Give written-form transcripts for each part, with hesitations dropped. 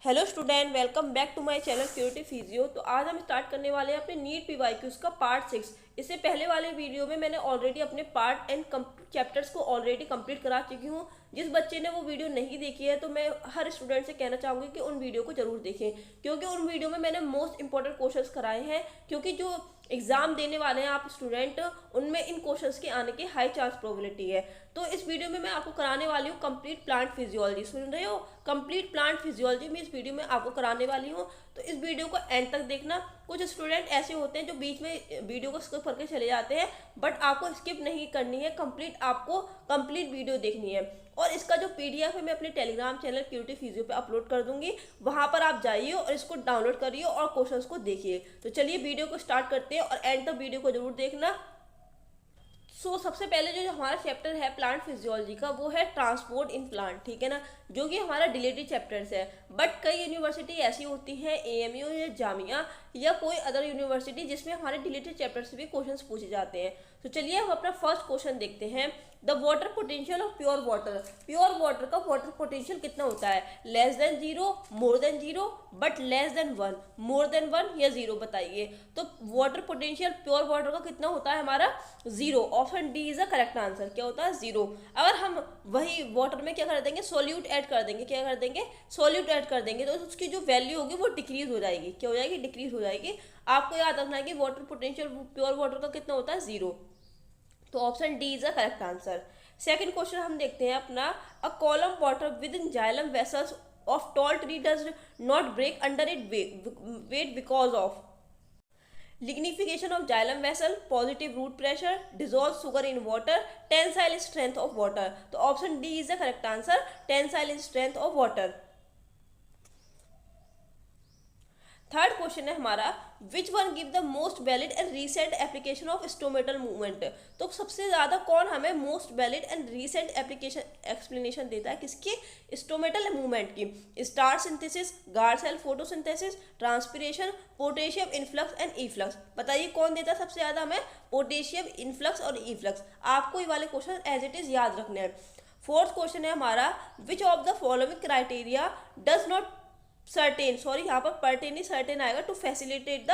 Hello student, welcome back to my channel क्यूरिटी physio. तो आज हम स्टार्ट करने वाले हैं अपने नीट पीवाईक्यूज का पार्ट 6। इससे पहले वाले वीडियो में मैंने ऑलरेडी अपने पार्ट एंड चैप्टर्स को ऑलरेडी कंप्लीट करा चुकी हूँ। जिस बच्चे ने वो वीडियो नहीं देखी है तो मैं हर स्टूडेंट से कहना चाहूँगी कि उन वीडियो को जरूर देखें, क्योंकि उन वीडियो में मैंने मोस्ट इंपॉर्टेंट क्वेश्चंस कराए हैं। क्योंकि जो एग्जाम देने वाले हैं आप स्टूडेंट, उनमें इन क्वेश्चंस के आने की हाई चांस प्रोबेबिलिटी है। तो इस वीडियो में मैं आपको कराने वाली हूँ कंप्लीट प्लांट फिजियोलॉजी। सुन रहे हो? कंप्लीट प्लांट फिजियोलॉजी में इस वीडियो में आपको कराने वाली हूँ। तो इस वीडियो को एंड तक देखना। कुछ स्टूडेंट ऐसे होते हैं जो बीच में वीडियो को स्किप करके चले जाते हैं, बट आपको स्किप नहीं करनी है, कंप्लीट आपको कंप्लीट वीडियो देखनी है। और इसका जो पीडीएफ है मैं अपने टेलीग्राम चैनल क्यूरिटी फिजियो पे अपलोड कर दूंगी। वहां पर आप जाइए और इसको डाउनलोड करिए और क्वेश्चंस को देखिए। तो चलिए वीडियो को स्टार्ट करते हैं और एंड तक वीडियो को जरूर देखना। सबसे पहले जो हमारा चैप्टर है प्लांट फिजियोलॉजी का, वो है ट्रांसपोर्ट इन प्लांट, ठीक है ना, जो कि हमारा डिलेटेड चैप्टर्स है। बट कई यूनिवर्सिटी ऐसी होती है, एएमयू या जामिया या कोई अदर यूनिवर्सिटी, जिसमें हमारे डिलेटेड चैप्टर से भी क्वेश्चंस पूछे जाते हैं। तो चलिए हम अपना फर्स्ट क्वेश्चन देखते हैं। The water potential of pure water. Pure water का वाटर पोटेंशियल कितना होता है? Less than 0, more than 0, but less than 1, more than 1 या 0 बताइए। तो वाटर पोटेंशियल प्योर वाटर का कितना होता है हमारा? 0। Option D is the correct answer. क्या होता है? 0। अगर हम वही वाटर में क्या कर देंगे? सोल्यूट ऐड कर देंगे। क्या कर देंगे? सोल्यूट ऐड कर देंगे, तो उसकी जो वैल्यू होगी वो डिक्रीज हो जाएगी। क्या हो जाएगी? डिक्रीज हो जाएगी। आपको याद रखना है कि वाटर पोटेंशियल प्योर वाटर का कितना होता है? 0। तो option D is the correct answer. Second question हम देखते हैं अपना। A column water within xylem vessels of tall tree does not break under it weight because of lignification of xylem vessel, positive root pressure, dissolve sugar in water, tensile strength of water. तो option D is the correct answer, tensile strength of water. Third question है हमारा, which one give the most valid and recent application of stomatal movement. तो सबसे ज्यादा कौन हमें most valid and recent application explanation देता है? किसकी? स्टोमेटल मूवमेंट की। Starch synthesis, guard cell photosynthesis, transpiration, potassium influx and efflux. बताइए कौन देता है सबसे ज्यादा हमें? पोटेशियम इनफ्लक्स और इफ्लक्स। आपको ये वाले क्वेश्चन एज इट इज याद रखने हैं। फोर्थ क्वेश्चन है हमारा, which of the following criteria does not certain, sorry यहाँ पर पर्टेन नहीं सर्टेन आएगा, टू फैसिलिटेट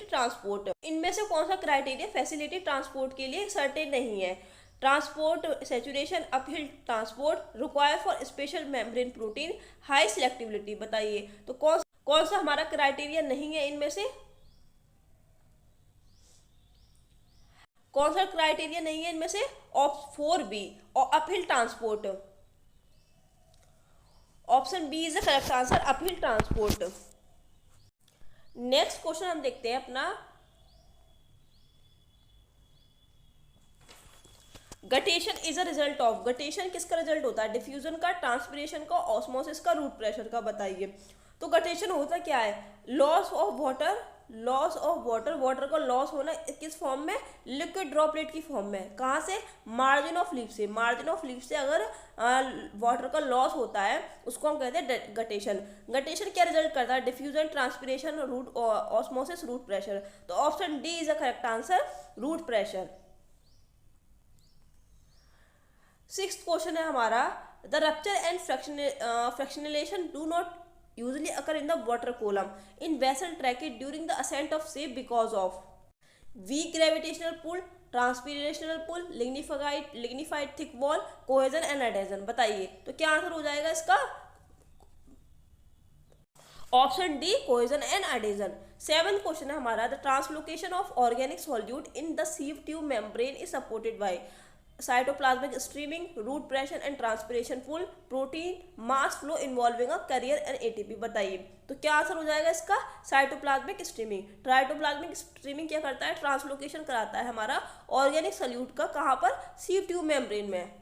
ट्रांसपोर्ट। इनमें से कौन सा क्राइटेरिया फैसिलिटेट ट्रांसपोर्ट के लिए सर्टेन नहीं है? Transport saturation, uphill transport, require for special membrane protein, high selectivity. बताइए तो कौन सा हमारा क्राइटेरिया नहीं है इनमें से? कौन सा क्राइटेरिया नहीं है इनमें से? ऑप्शन 4B और uphill transport. Option B is the correct answer, uphill transport. Next question हम देखते हैं अपना। Guttation is a result of. Guttation किसका रिजल्ट होता है? डिफ्यूजन का, ट्रांसपिरेशन का, ऑस्मोसिस का, रूट प्रेशर का। बताइए तो गटेशन होता क्या है? Loss of water, loss of water, water का लॉस होना किस फॉर्म में? लिक्विड ड्रॉपलेट की फॉर्म में। कहाँ से? मार्जिन ऑफ लीफ से। मार्जिन ऑफ लीफ से अगर वाटर का लॉस होता है उसको हम कहते हैं गटेशन। गटेशन क्या रिजल्ट करता है? Diffusion, transpiration, root osmosis, root pressure. तो option D is the correct answer, root pressure. Sixth question है हमारा, the rupture and fractionation do not usually occur in the water column in vessel tracket during the ascent of ship because of weak gravitational pull, transpirational pull, lignified thick wall, cohesion and adhesion। बताइए तो क्या answer हो जाएगा इसका? Option D, cohesion and adhesion. Seventh question है हमारा, the translocation of organic solute in the सीव tube membrane is supported by cytoplasmic streaming, root pressure and transpiration pull, protein, mass flow involving a carrier and ATP। बताइए तो क्या answer हो जाएगा इसका? Cytoplasmic streaming. Cytoplasmic streaming क्या करता है? Translocation कराता है हमारा ऑर्गेनिक सॉल्यूट का। कहाँ पर? सीव ट्यूब मेम्ब्रेन में।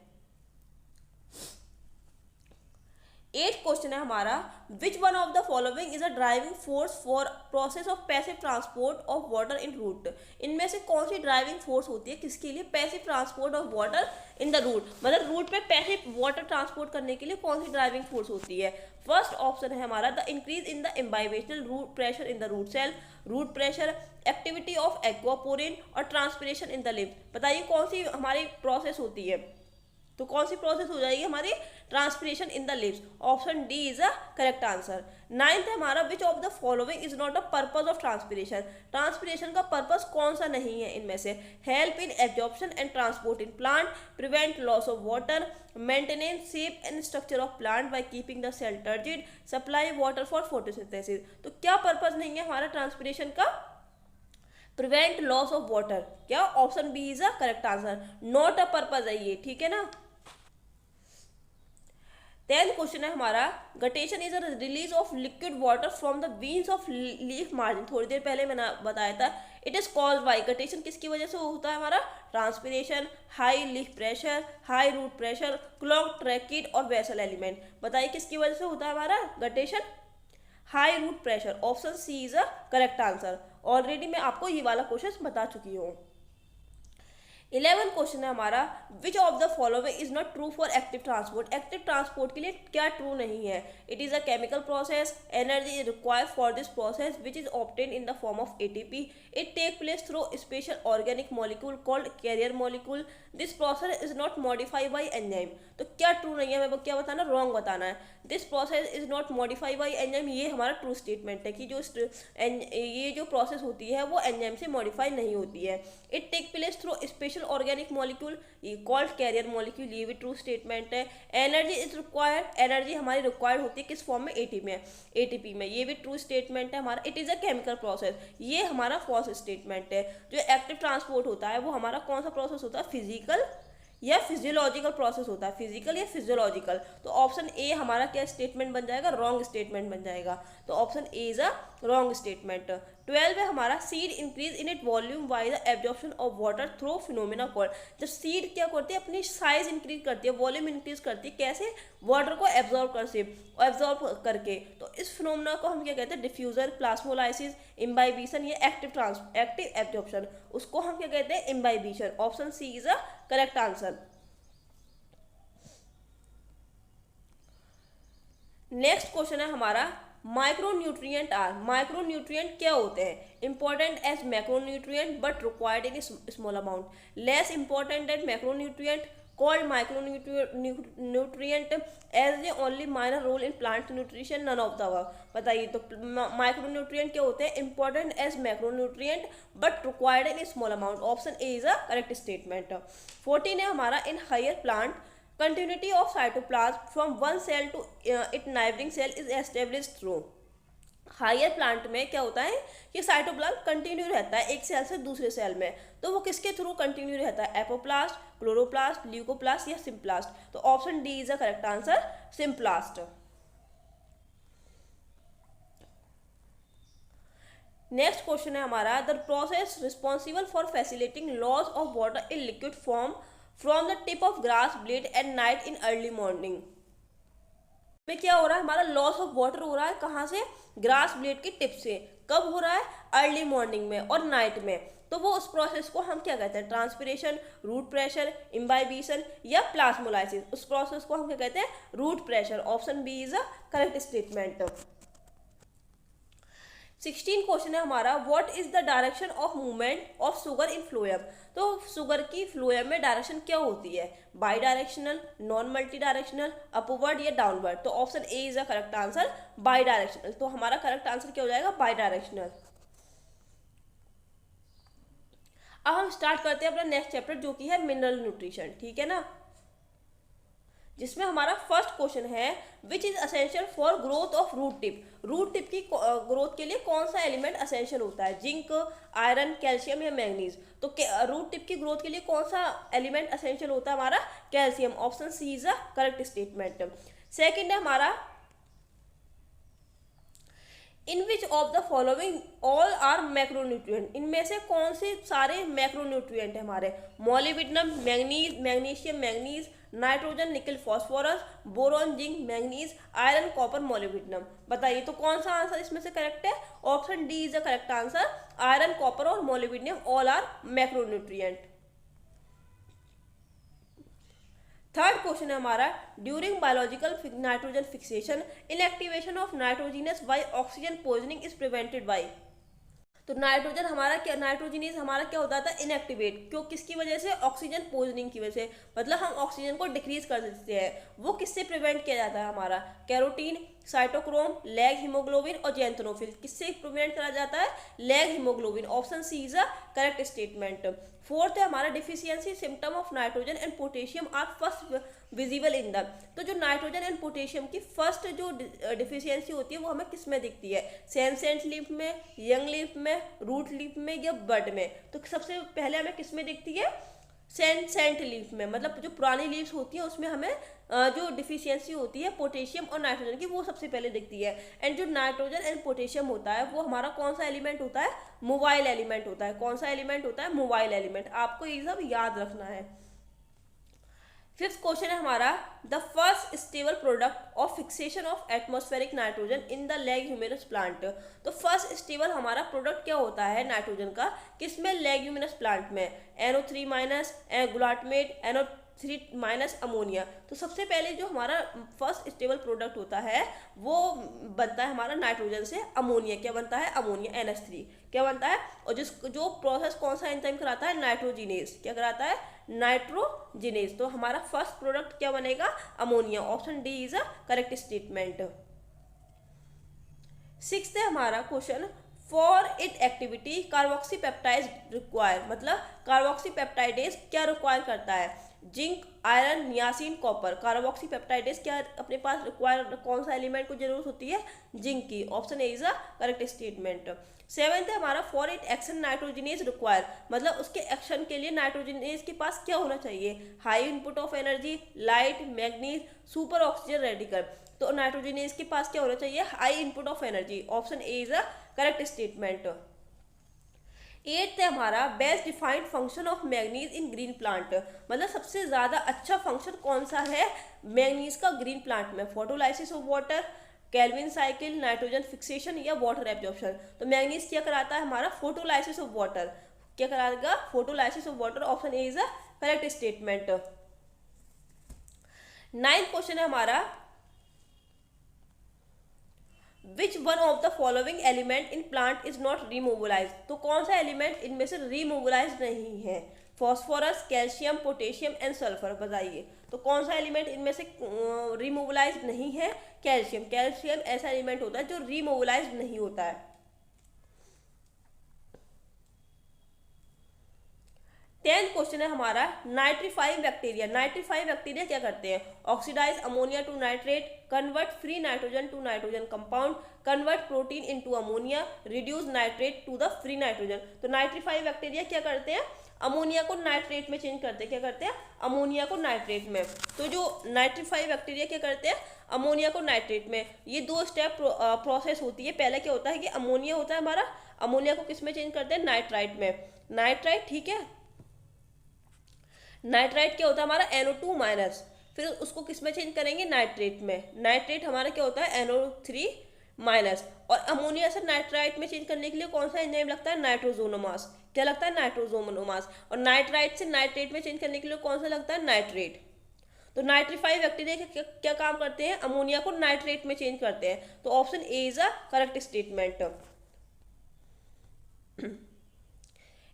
एट क्वेश्चन है हमारा, which one of the following is a driving force for process of passive transport of water in root. इनमें से कौन सी ड्राइविंग फोर्स होती है किसके लिए? Passive transport of water in the root. मतलब रूट पे पैसिव वाटर ट्रांसपोर्ट करने के लिए कौन सी ड्राइविंग फोर्स होती है? फर्स्ट ऑप्शन है हमारा, the increase in the imbibitional root pressure in the root cell, root pressure, activity of aquaporin और ट्रांसपिरेशन इन द लिम्फ। बताइए कौन सी हमारी प्रोसेस होती है? तो कौन सी प्रोसेस हो जाएगी हमारी, transpiration in the lips. Option D is a correct answer. Ninth है हमारा, which of the following is not a purpose of transpiration. Transpiration का पर्पज कौन सा नहीं है इनमें से, help in absorption and transport in plant, prevent loss of water, maintenance shape and structure of plant by keeping the cell turgid, supply water for photosynthesis. तो क्या purpose नहीं है हमारा ट्रांसपिरेशन का, प्रिवेंट लॉस ऑफ वाटर। क्या, option B is a correct answer, not a purpose है ये, ठीक है ना। 10th क्वेश्चन है हमारा, guttation is a release of liquid water from the veins of leaf margin. थोड़ी देर पहले मैंने बताया था, it is called by, guttation किसकी वजह से होता है हमारा, transpiration, high leaf pressure, high root pressure, clog tracheid और वेसल एलिमेंट। बताइए किसकी वजह से होता है हमारा guttation, high root pressure. Option C is a correct answer. Already मैं आपको ये वाला क्वेश्चन बता चुकी हूँ। 11th क्वेश्चन है हमारा, which of the following is not true for active transport. Active transport के लिए क्या ट्रू नहीं है, it is a chemical process, energy is required for this process which is obtain in the form of ATP, it take place through special organic molecule called carrier molecule, this process is not modified by enzyme. तो क्या true नहीं है, मैं क्या बताना, wrong बताना है। This process is not modified by enzyme, ये हमारा ट्रू स्टेटमेंट है कि ये जो प्रोसेस होती है वो एंजाइम से मॉडिफाई नहीं होती है। It take place through special organic molecule, ये कॉल्ड कैरियर मॉलिक्यूल, ये भी ट्रू स्टेटमेंट है। एनर्जी इज रिक्वायर्ड, एनर्जी हमारी रिक्वायर्ड होती है किस फॉर्म में, एटीपी में, ये भी ट्रू स्टेटमेंट है हमारा। It is a chemical process, ये हमारा फॉल्स स्टेटमेंट है। जो एक्टिव ट्रांसपोर्ट होता है वो हमारा कौन सा प्रोसेस होता है, फिजिकल या फिजियोलॉजिकल प्रोसेस होता है, फिजिकल या फिजियोलॉजिकल। तो ऑप्शन ए हमारा क्या स्टेटमेंट बन जाएगा, रॉन्ग स्टेटमेंट बन जाएगा। तो option A is a wrong statement. 12 है हमारा, seed increase in it volume by the absorption of water through phenomena called. जब सीड क्या करती है, अपनी साइज इंक्रीज करती है, वॉल्यूम इंक्रीज करती है, कैसे, वाटर को एब्जॉर्ब करके। तो इस फिनोमेना को हम क्या कहते हैं, डिफ्यूजर, प्लाज्मोलाइसिस, इम्बाइबिशन या एक्टिव एब्जॉर्प्शन, उसको हम क्या कहते हैं, imbibition. Option C is a correct answer. Next question है हमारा, माइक्रोन्यूट्रिएंट आर, माइक्रोन्यूट्रिएंट क्या होते हैं, important as macronutrient but required in small amount, less important as macronutrient, called micronutrient, as a only minor role in plant nutrition, none of the above. बताइए तो micronutrient क्या होते हैं, important as macronutrient but required in small amount. Option A is a correct statement. 14 है हमारा, in higher plant continuity of cytoplasm from one cell to its neighboring cell is established through। Higher plant में क्या होता है कि cytoplasm continue रहता है एक सेल से दूसरे सेल में, तो वो किसके थ्रू कंटिन्यू रहता है, एपोप्लास्ट, क्लोरोप्लास्ट, ल्यूकोप्लास्ट या सिम्प्लास्ट। तो option D is a correct answer, symplast. Next question है हमारा, the process responsible for facilitating loss of water in liquid form from the tip of grass blade at night in early morning. में क्या हो रहा है हमारा, loss of water हो रहा है कहाँ से, ग्रास ब्लेड की टिप से। कब हो रहा है, अर्ली मॉर्निंग में और नाइट में। तो वो उस प्रोसेस को हम क्या कहते हैं, ट्रांसपिरेशन, रूट प्रेशर, इम्बाइबिशन या प्लाज्मोलाइसिस। उस प्रोसेस को हम क्या कहते हैं, root pressure. Option B is a correct statement. 16 question है हमारा, what is the direction of movement of sugar in phloem. तो शुगर की फ्लोएम में डायरेक्शन क्या होती है, bidirectional, non multidirectional, upward या डाउनवर्ड। तो option A is a correct answer, bidirectional. तो हमारा करेक्ट आंसर क्या हो जाएगा, बाई डायरेक्शनल। अब हम स्टार्ट करते हैं अपना नेक्स्ट चैप्टर जो कि है मिनरल न्यूट्रिशन, ठीक है ना, जिसमें हमारा फर्स्ट क्वेश्चन है, which is essential for growth of root tip. Root tip की ग्रोथ के लिए कौन सा एलिमेंट असेंशियल होता है, जिंक, आयरन, कैल्शियम या मैग्नीज। तो रूट टिप की ग्रोथ के लिए कौन सा एलिमेंट असेंशियल होता है हमारा, calcium. Option C is a correct statement. Second है हमारा, in which of the following all are macronutrient. इनमें से कौन से सारे मैक्रोन्यूट्रिएंट है हमारे, molybdenum, manganese, magnesium, manganese, nitrogen, nickel, phosphorus, boron, zinc, manganese, iron, copper, molybdenum. बताइए तो कौन सा आंसर इसमें से करेक्ट है। Option D is the correct answer, iron, copper और molybdenum all are macronutrient. Third question है हमारा, during biological nitrogen fixation inactivation of nitrogenase by oxygen poisoning is prevented by. तो नाइट्रोजन हमारा क्या, नाइट्रोजनीज हमारा क्या होता था, इनएक्टिवेट। क्यों, किसकी वजह से, ऑक्सीजन पोइजनिंग की वजह से, मतलब हम ऑक्सीजन को डिक्रीज कर देते हैं। वो किससे प्रिवेंट किया जाता है, हमारा कैरोटीन, साइटोक्रोम, लैग हीमोग्लोबिन और जैंथनोफिल, किससे प्रिवेंट करा जाता है, leghaemoglobin. Option C is a correct statement. Fourth है हमारा deficiency symptom of nitrogen and potassium are first visible in the. तो जो नाइट्रोजन एंड पोटेशियम की फर्स्ट जो डिफिशियंसी होती है वो हमें किस में दिखती है, सेंसेंट लीफ में, यंग लीफ में, रूट लीफ में या बड में। तो सबसे पहले हमें किस में दिखती है, सेंट लीफ में, मतलब जो पुरानी लीव्स होती है उसमें हमें जो डिफिशियंसी होती है पोटेशियम और नाइट्रोजन की वो सबसे पहले दिखती है। एंड जो नाइट्रोजन एंड पोटेशियम होता है वो हमारा कौन सा एलिमेंट होता है, मोबाइल एलिमेंट होता है। कौन सा एलिमेंट होता है, मोबाइल एलिमेंट। आपको ये सब याद रखना है। फिफ्थ क्वेश्चन है हमारा, the first stable product of fixation of atmospheric nitrogen in the leguminous plant. तो फर्स्ट स्टेबल हमारा प्रोडक्ट क्या होता है नाइट्रोजन का, किसमें, लेग्यूमिनस प्लांट में, NO3- ग्लूटामेट, NO3- अमोनिया। तो सबसे पहले जो हमारा फर्स्ट स्टेबल प्रोडक्ट होता है वो बनता है हमारा नाइट्रोजन से अमोनिया। क्या बनता है, अमोनिया, NH3 क्या बनता है। और जो प्रोसेस कौन सा एंजाइम कराता है, नाइट्रोजिनेज। क्या कराता है, नाइट्रोजिनेज। तो हमारा फर्स्ट प्रोडक्ट क्या बनेगा, ammonia. Option D is a correct statement. Sixth है हमारा question, for it activity carboxypeptide require, मतलब कार्बोक्सीपेप्टाइडेज क्या रिक्वायर करता है, zinc, iron, niacin, copper. Carboxypeptidase क्या अपने पास रिक्वायर, कौन सा एलिमेंट को जरूरत होती है, जिंक की। Option A is a correct statement. Seventh है हमारा, for it action nitrogenase require, मतलब उसके एक्शन के लिए नाइट्रोजिनेज के पास क्या होना चाहिए, high input of energy, light, manganese, super oxygen radical. तो नाइट्रोजिनेज के पास क्या होना चाहिए, high input of energy. Option A is a correct statement. Eighth है हमारा, best defined function of manganese in green plant, मतलब सबसे ज्यादा अच्छा फंक्शन कौन सा है मैग्नीज का ग्रीन प्लांट में, photolysis of water, Calvin cycle, nitrogen fixation या वाटर एब्जॉर्प्शन। तो मैग्नीज क्या कराता है हमारा, फोटोलाइसिस ऑफ वाटर। क्या कराएगा, photolysis of water. Option A is a correct statement. Ninth question है हमारा, which one of the following element in plant is not remobilise. तो कौन सा एलिमेंट इनमें से रिमूवलाइज नहीं है, phosphorus, calcium, potassium and sulphur. बताइए तो कौन सा एलिमेंट इनमें से रिमूवलाइज नहीं है, कैल्शियम। कैल्शियम ऐसा एलिमेंट होता है जो रिमूवलाइज नहीं होता है। 10th क्वेश्चन है हमारा, नाइट्रीफाइंग बैक्टीरिया। नाइट्रीफाइंग बैक्टीरिया क्या करते हैं, oxidise ammonia to nitrate, convert free nitrogen to nitrogen compound, convert protein into ammonia, reduce nitrate to the free nitrogen. तो नाइट्रीफाइंग बैक्टीरिया क्या करते हैं, अमोनिया को नाइट्रेट में चेंज करते हैं। क्या करते हैं, अमोनिया को नाइट्रेट में। तो जो नाइट्रीफाइंग बैक्टीरिया क्या करते हैं, अमोनिया को नाइट्रेट में। ये दो स्टेप प्रोसेस होती है। पहले क्या होता है कि अमोनिया होता है हमारा, अमोनिया को किस में चेंज करते हैं, नाइट्राइट में, नाइट्राइट, ठीक है। नाइट्राइट क्या होता है हमारा, NO2-, फिर उसको किस में चेंज करेंगे, नाइट्रेट में। नाइट्रेट हमारा क्या होता है, NO3-। और अमोनिया से नाइट्राइट में चेंज करने के लिए कौन सा एंजाइम लगता है, नाइट्रोजोनोमास। क्या लगता है, नाइट्रोजोनोमास। और नाइट्राइट से नाइट्रेट में चेंज करने के लिए कौन सा लगता है, नाइट्रेट। तो नाइट्रीफाइंग बैक्टीरिया क्या काम करते हैं, अमोनिया को नाइट्रेट में चेंज करते हैं। तो option A is a correct statement.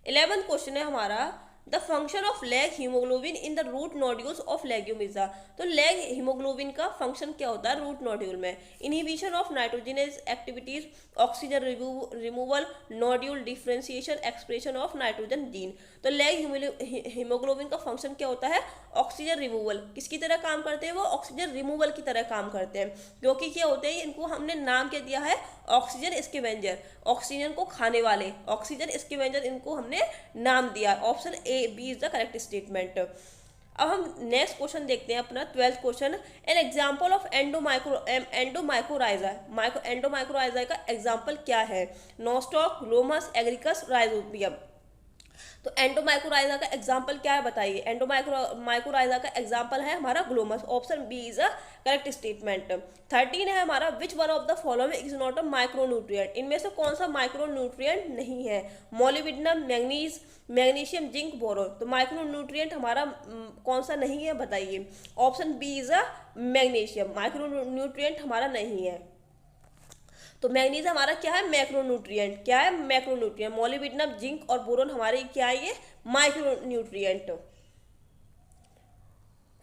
11th question है हमारा, the function of leghaemoglobin in the root nodules of leguminosae. तो लैग हीमोग्लोबिन का फंक्शन क्या होता है रूट नोड्यूल में, inhibition of nitrogenase activities, oxygen removal, nodule differentiation, expression of nitrogen gene. तो leghaemoglobin का फंक्शन क्या होता है, ऑक्सीजन रिमूवल। किसकी तरह काम करते हैं वो, ऑक्सीजन रिमूवल की तरह काम करते हैं। क्योंकि क्या होते हैं, इनको हमने नाम क्या दिया है, ऑक्सीजन स्कैवेंजर, ऑक्सीजन को खाने वाले, ऑक्सीजन स्कैवेंजर इनको हमने नाम दिया। Option A B is the correct statement. अब हम नेक्स्ट क्वेश्चन देखते हैं अपना 12th question, an example of endomycorrhiza. Endomycorrhiza का एग्जांपल क्या है, नोस्टॉक, ग्लोमस, एग्रिकस, राइजोबियम। तो एंडोमाइकोराइजा का एग्जांपल क्या है बताइए, एंडोमाइकोराइजा का एग्जांपल है हमारा glomus. Option B is a correct statement. 13 है हमारा, which one of the following is not a micronutrient. इनमें से कौन सा माइक्रोन्यूट्रिएंट नहीं है, molybdenum, manganese, magnesium, zinc, boron. तो माइक्रोन्यूट्रिएंट हमारा कौन सा नहीं है बताइए, option B is a magnesium, micronutrient हमारा नहीं है। तो मैग्नीज हमारा क्या है, मैक्रोन्यूट्रिएंट। क्या है, मैक्रोन्यूट्रिएंट। मोलिब्डेनम, जिंक और बोरोन हमारे क्या है, ये माइक्रोन्यूट्रिएंट।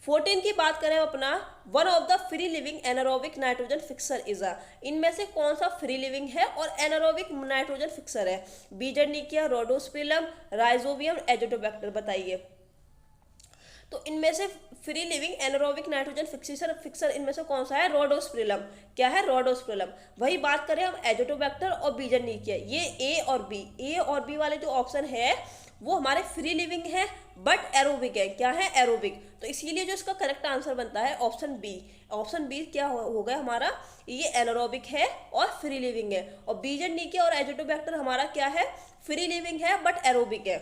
14 की बात करें अपना, one of the free living anaerobic nitrogen fixer is a, इनमें से कौन सा फ्री लिविंग है और एनारोबिक नाइट्रोजन फिक्सर है? बीजनिकिया, रोडोस्पिलम, राइजोबियम, एजोटोबैक्टर। बताइए। तो इनमें से free living anaerobic nitrogen fixer इनमें से कौन सा है? रोडोस्पिलम। क्या है? रोडोस्पिलम। वही बात करें हम एजोटोबैक्टर और बीजनिकिया, ये ए और बी वाले जो ऑप्शन है वो हमारे फ्री लिविंग है बट एरोबिक है। क्या है? एरोबिक। तो इसीलिए जो इसका करेक्ट आंसर बनता है ऑप्शन बी। ऑप्शन बी क्या हो गया हमारा, ये एनारोबिक है और फ्री लिविंग है। और बीजनिकिया और एजोटोबैक्टर हमारा क्या है? फ्री लिविंग है बट एरोबिक है।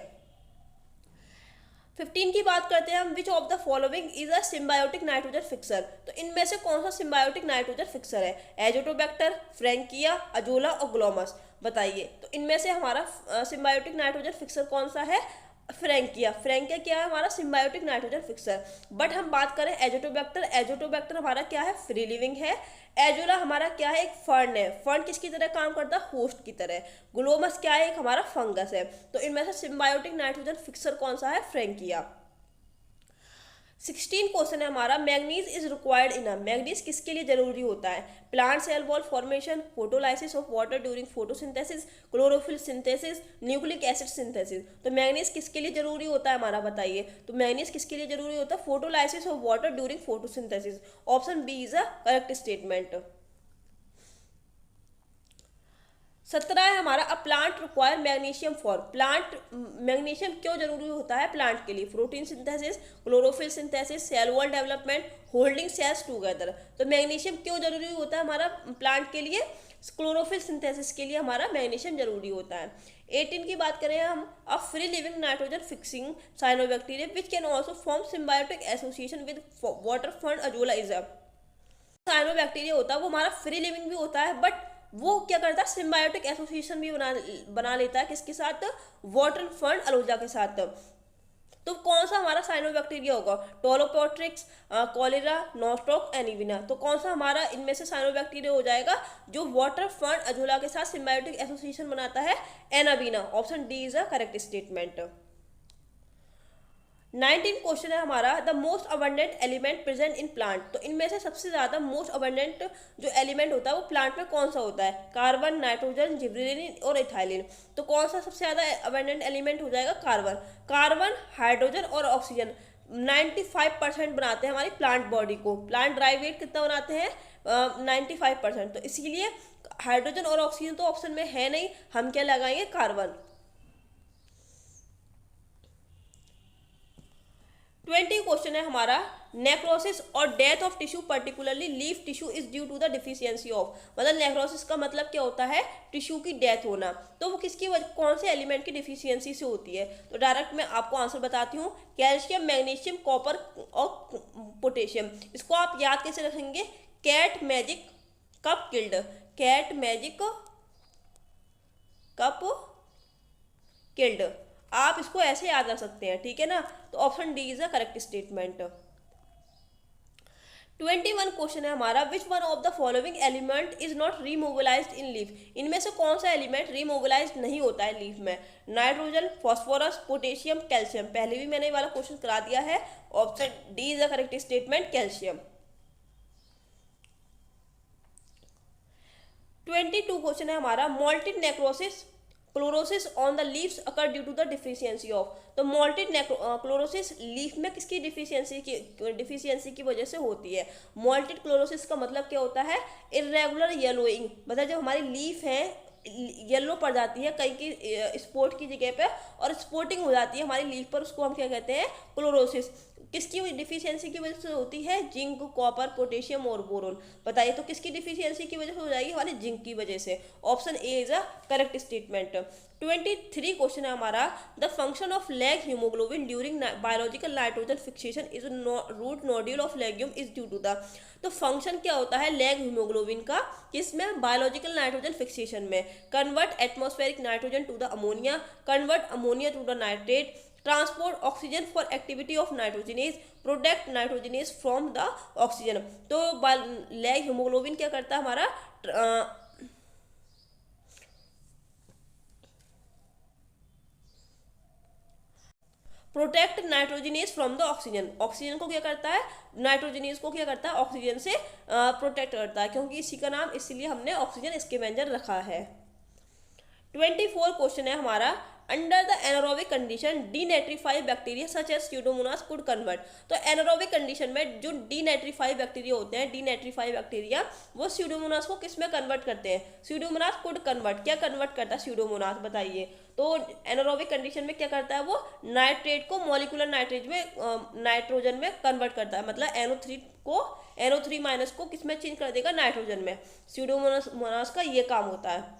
15 की बात करते हैं हम, विच of the following is a symbiotic nitrogen fixer. तो इनमें से कौन सा सिम्बायोटिक नाइट्रोजन फिक्सर है? एजोटोबैक्टर, फ्रैंकिया, अजोला और ग्लोमस। बताइए। तो इनमें से हमारा सिम्बायोटिक नाइट्रोजन फिक्सर कौन सा है? फ्रैंकिया। फ्रैंकिया क्या है हमारा? Symbiotic nitrogen fixer. बट हम बात करें एजोटोबैक्टर, एजोटोबैक्टर हमारा क्या है? फ्री लिविंग है। एजोला हमारा क्या है? एक फर्न है। फर्न किसकी तरह काम करता है? होस्ट की तरह। ग्लोमस क्या है? एक हमारा फंगस है। तो इनमें से सिम्बायोटिक नाइट्रोजन फिक्सर कौन सा है? फ्रैंकिया। 16 क्वेश्चन है हमारा, manganese is required in a, manganese किसके लिए जरूरी होता है? Plant cell wall formation, photolysis of water during photosynthesis, chlorophyll synthesis, nucleic acid synthesis. तो मैग्नीज किसके लिए जरूरी होता है हमारा? बताइए। तो मैग्नीज किसके लिए जरूरी होता है? Photolysis of water during photosynthesis. Option B is a correct statement. 17 है हमारा, a plant require magnesium for, plant magnesium क्यों जरूरी होता है प्लांट के लिए? Protein synthesis, chlorophyll synthesis, cell wall development, holding cells together. तो मैग्नीशियम क्यों जरूरी होता है हमारा प्लांट के लिए? क्लोरोफिल सिंथेसिस के लिए हमारा मैग्नीशियम जरूरी होता है। 18 की बात करें हम, a free living nitrogen fixing cyanobacteria which can also form symbiotic association with water fund azolla is a, cyanobacteria होता है वो हमारा फ्री लिविंग भी होता है बट वो क्या करता है? सिम्बायोटिक एसोसिएशन भी बना लेता है। किसके साथ? वाटर फंड अलोजा के साथ। तो कौन सा हमारा साइनोबैक्टीरिया होगा? टोलोपोट्रिक्स, कॉलेरा, नोस्टॉक, एनीविना। तो कौन सा हमारा इनमें से साइनोबैक्टीरिया हो जाएगा जो वाटर फंड अजोला के साथ सिम्बायोटिक एसोसिएशन बनाता है? Anabaena. Option D is a correct statement. 19 question है हमारा, the most abundant element present in plant. तो इनमें से सबसे ज्यादा मोस्ट अबंडेंट जो एलिमेंट होता है वो प्लांट में कौन सा होता है? कार्बन, नाइट्रोजन, जिब्रेलिन और इथाइलिन। तो कौन सा सबसे ज्यादा अबंडेंट एलिमेंट हो जाएगा? कार्बन। कार्बन, हाइड्रोजन और ऑक्सीजन 95% बनाते हैं हमारी प्लांट बॉडी को। प्लांट ड्राई वेट कितना बनाते हैं? 95%। तो इसीलिए हाइड्रोजन और ऑक्सीजन तो ऑप्शन में है नहीं, हम क्या लगाएंगे? कार्बन। 20 क्वेश्चन है हमारा, नेक्रोसिस और death of tissue particularly leaf tissue is due to the deficiency of, मतलब नेक्रोसिस का मतलब क्या होता है? टिश्यू की डेथ होना। तो वो किसकी वजह, कौन से एलिमेंट की डिफिशियंसी से होती है? तो डायरेक्ट मैं आपको आंसर बताती हूँ, कैल्शियम, मैग्नीशियम, कॉपर और पोटेशियम। इसको आप याद कैसे रखेंगे? Cat magic cup killed, cat magic cup killed, आप इसको ऐसे याद रख सकते हैं, ठीक है ना? तो option D is the correct statement. 21 question है हमारा, which one of the following element is not remobilised in leaf. इनमें से कौन सा एलिमेंट रीमोबिलाइज्ड नहीं होता है लीफ में? Nitrogen, phosphorus, potassium, calcium. पहले भी मैंने ये वाला क्वेश्चन करा दिया है। Option D is the correct statement, calcium. 22 question है हमारा, mottled necrosis chlorosis on the leaves occur due to the deficiency of. तो मोल्टिड क्लोरोसिस लीफ में किसकी डिफिशियंसी की वजह से होती है? मोल्टिड क्लोरोसिस का मतलब क्या होता है? इरेगुलर येलोइंग, मतलब जब हमारी लीफ है येलो पड़ जाती है कहीं की स्पॉट की जगह पे और स्पॉटिंग हो जाती है हमारी लीफ पर, उसको हम क्या कहते हैं? क्लोरोसिस। किसकी डिफिशियंसी की वजह से होती है? जिंक, कॉपर, पोटेशियम और बोरोन। बताइए। तो किसकी डिफिशियंसी की वजह से हो जाएगी? हमारी जिंक की वजह से। Option A is a correct statement. 23 question है हमारा, the function of leg haemoglobin during biological nitrogen fixation is root nodule of legume is due to the. तो फंक्शन क्या होता है लेग हीमोग्लोबिन का? किसमें? बायोलॉजिकल नाइट्रोजन फिक्सेशन में। Convert atmospheric nitrogen to the ammonia, convert ammonia to the nitrate, transport oxygen for activity of nitrogenase, product nitrogenase from the oxygen. तो leg haemoglobin क्या करता है हमारा? Protect nitrogenase from the oxygen, oxygen को क्या करता है, नाइट्रोजनीस को क्या करता है, ऑक्सीजन से प्रोटेक्ट करता है, क्योंकि इसी का नाम, इसीलिए हमने ऑक्सीजन स्कैवेंजर रखा है। 24 क्वेश्चन है हमारा, under the anaerobic condition denitrify bacteria such as Pseudomonas could convert. तो एनारोबिक कंडीशन में जो डीनेट्रीफाई बैक्टीरिया होते हैं, डीनेट्रीफाई बैक्टीरिया वो स्यूडोमोनास को किस में कन्वर्ट करते हैं, स्यूडोमोनास कुड कन्वर्ट, क्या कन्वर्ट करता है स्यूडोमोनास, बताइए। तो एनारोबिक कंडीशन में क्या करता है वो, नाइट्रेट को मॉलिक्यूलर नाइट्रोजन में कन्वर्ट करता है, मतलब NO3 माइनस को किस में चेंज कर देगा, नाइट्रोजन में। स्यूडोमोनास का ये काम होता है।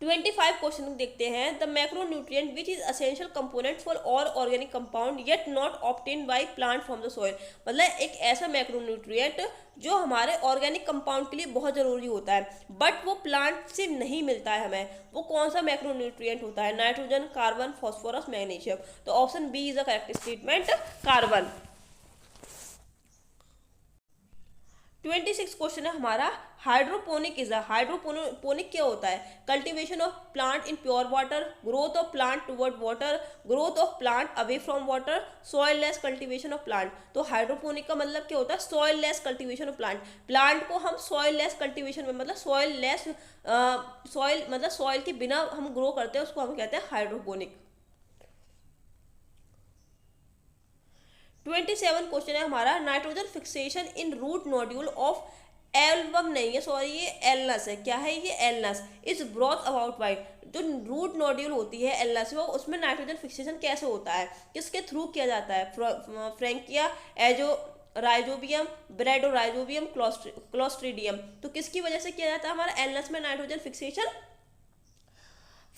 25 क्वेश्चन देखते हैं, the macronutrient which is essential component for all organic compound yet not obtain by plant from the soil. मतलब एक ऐसा मैक्रोन्यूट्रिएंट जो हमारे ऑर्गेनिक कंपाउंड के लिए बहुत जरूरी होता है बट वो प्लांट से नहीं मिलता है हमें, वो कौन सा मैक्रोन्यूट्रिएंट होता है, नाइट्रोजन, कार्बन, फॉस्फोरस, मैग्नीशियम। तो option B is the correct statement, carbon. 26 question है हमारा, हाइड्रोपोनिक हाइड्रोपोनिक क्या होता है, cultivation of plant in pure water, growth of plant toward water, growth of plant away from water, soilless cultivation of plant. तो hydroponic का मतलब क्या होता है, soilless cultivation of plant. Plant को हम सॉइल लेस कल्टीवेशन में, मतलब सॉइल के बिना हम ग्रो करते हैं, उसको हम कहते हैं हाइड्रोपोनिक। 27 क्वेश्चन है हमारा, nitrogen fixation in root nodule of album नहीं है, सॉरी ये एलनस है, क्या है ये, Alnus is brought about by. जो रूट नोड्यूल होती है एलनस वो, उसमें नाइट्रोजन फिक्सेशन कैसे होता है, किसके थ्रू किया जाता है, फ्रैंकिया, राइजोबियम, ब्रेडोराइजोबियम, क्लोस्ट्रीडियम। तो किसकी वजह से किया जाता है हमारा एलनस में नाइट्रोजन फिक्सेशन,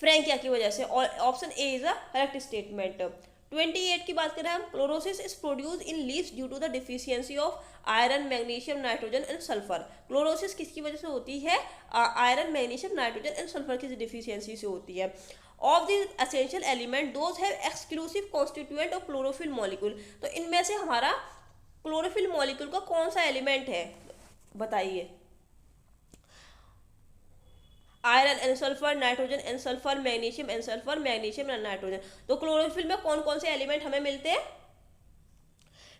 फ्रैंकिया की वजह से। और option A is a correct statement. 28 की बात करें हम, chlorosis is produce in leaves due to the deficiency of iron, magnesium, nitrogen and sulphur. Chlorosis किसकी वजह से होती है, iron, magnesium, nitrogen and sulphur की डिफिशियंसी से होती है। Of the essential element those have exclusive constituent of chlorophyll molecule. तो इनमें से हमारा क्लोरोफिल मॉलिक्यूल का कौन सा एलिमेंट है, बताइए। Iron and sulphur, nitrogen and sulphur, magnesium and sulphur, magnesium and nitrogen. तो क्लोरोफिल में कौन कौन से एलिमेंट हमें मिलते हैं,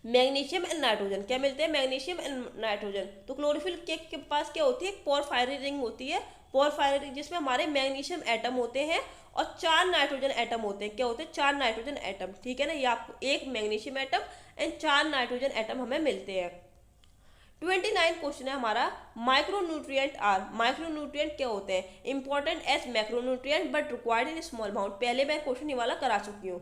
मैग्नीशियम एंड नाइट्रोजन। क्या मिलते हैं, मैग्नीशियम एंड नाइट्रोजन। तो क्लोरोफिल के पास क्या होती है, पोरफायरी रिंग होती है, पोरफायरी रिंग जिसमें हमारे मैग्नीशियम एटम होते हैं और 4 नाइट्रोजन एटम होते हैं। क्या होते हैं, 4 नाइट्रोजन एटम, ठीक है ना। ये आपको 1 magnesium atom and 4 nitrogen atom हमें मिलते हैं। 29 क्वेश्चन है हमारा, माइक्रोन्यूट्रिएंट माइक्रोन्यूट्रिएंट क्या होते हैं, important as macronutrient but required in small amount. पहले मैं क्वेश्चन ये वाला करा चुकी हूँ।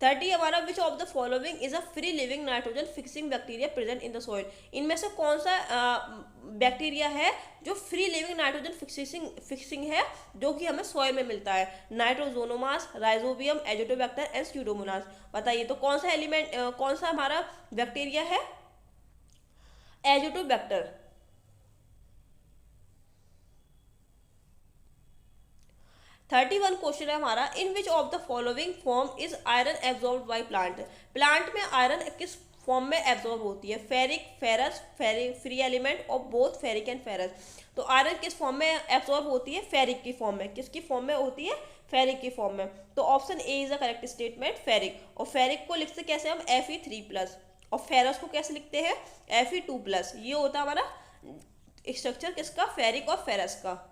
30 हमारा, which of the following is a free living nitrogen fixing bacteria present in the soil. इनमें से कौन सा बैक्टीरिया है जो फ्री लिविंग नाइट्रोजन फिक्सिंग है, जो कि हमें सॉइल में मिलता है, नाइट्रोजोनोमास, राइजोबियम, एजोटोबैक्टर एंड स्यूडोमोनास। बताइए तो कौन सा एलिमेंट, कौन सा हमारा बैक्टीरिया है, एजोटोबैक्टर। 31 क्वेश्चन है हमारा, in which of the following form is iron absorb by plant. Plant में आयरन किस फॉर्म में एब्जॉर्ब होती है, फेरिक, फेरस, फ्री एलिमेंट और बोथ फेरिक एंड फेरस। तो आयरन किस फॉर्म में एब्जॉर्ब होती है, फेरिक की फॉर्म में। किसकी फॉर्म में होती है, फेरिक की फॉर्म में। तो option A is the correct statement, ferric. और फेरिक को लिखते कैसे हम, Fe3+, और फेरस को कैसे लिखते हैं, Fe2+। ये होता है हमारा स्ट्रक्चर किसका, फेरिक और फेरस का।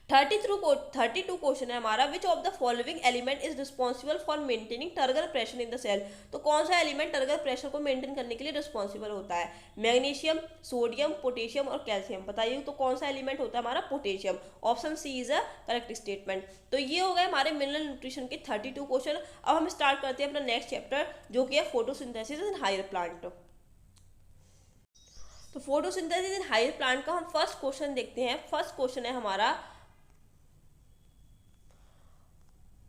32 क्वेश्चन है हमारा, which of the following element is responsible for maintaining turgor pressure in the cell. तो कौन सा एलिमेंट टर्गर प्रेशर को मेंटेन करने के लिए रिस्पॉन्सिबल होता है, मैग्नीशियम, सोडियम, पोटेशियम और कैल्शियम। बताइए तो कौन सा एलिमेंट होता है हमारा, potassium. Option C is a correct statement. तो ये हो गए हमारे मिनरल न्यूट्रिशन के 32 क्वेश्चन। अब हम स्टार्ट करते हैं अपना नेक्स्ट चैप्टर, जो कि है फोटोसिंथेसिस इन हायर प्लांट। तो फोटोसिंथेसिस इन हायर प्लांट का हम फर्स्ट क्वेश्चन देखते हैं। फर्स्ट क्वेश्चन है हमारा,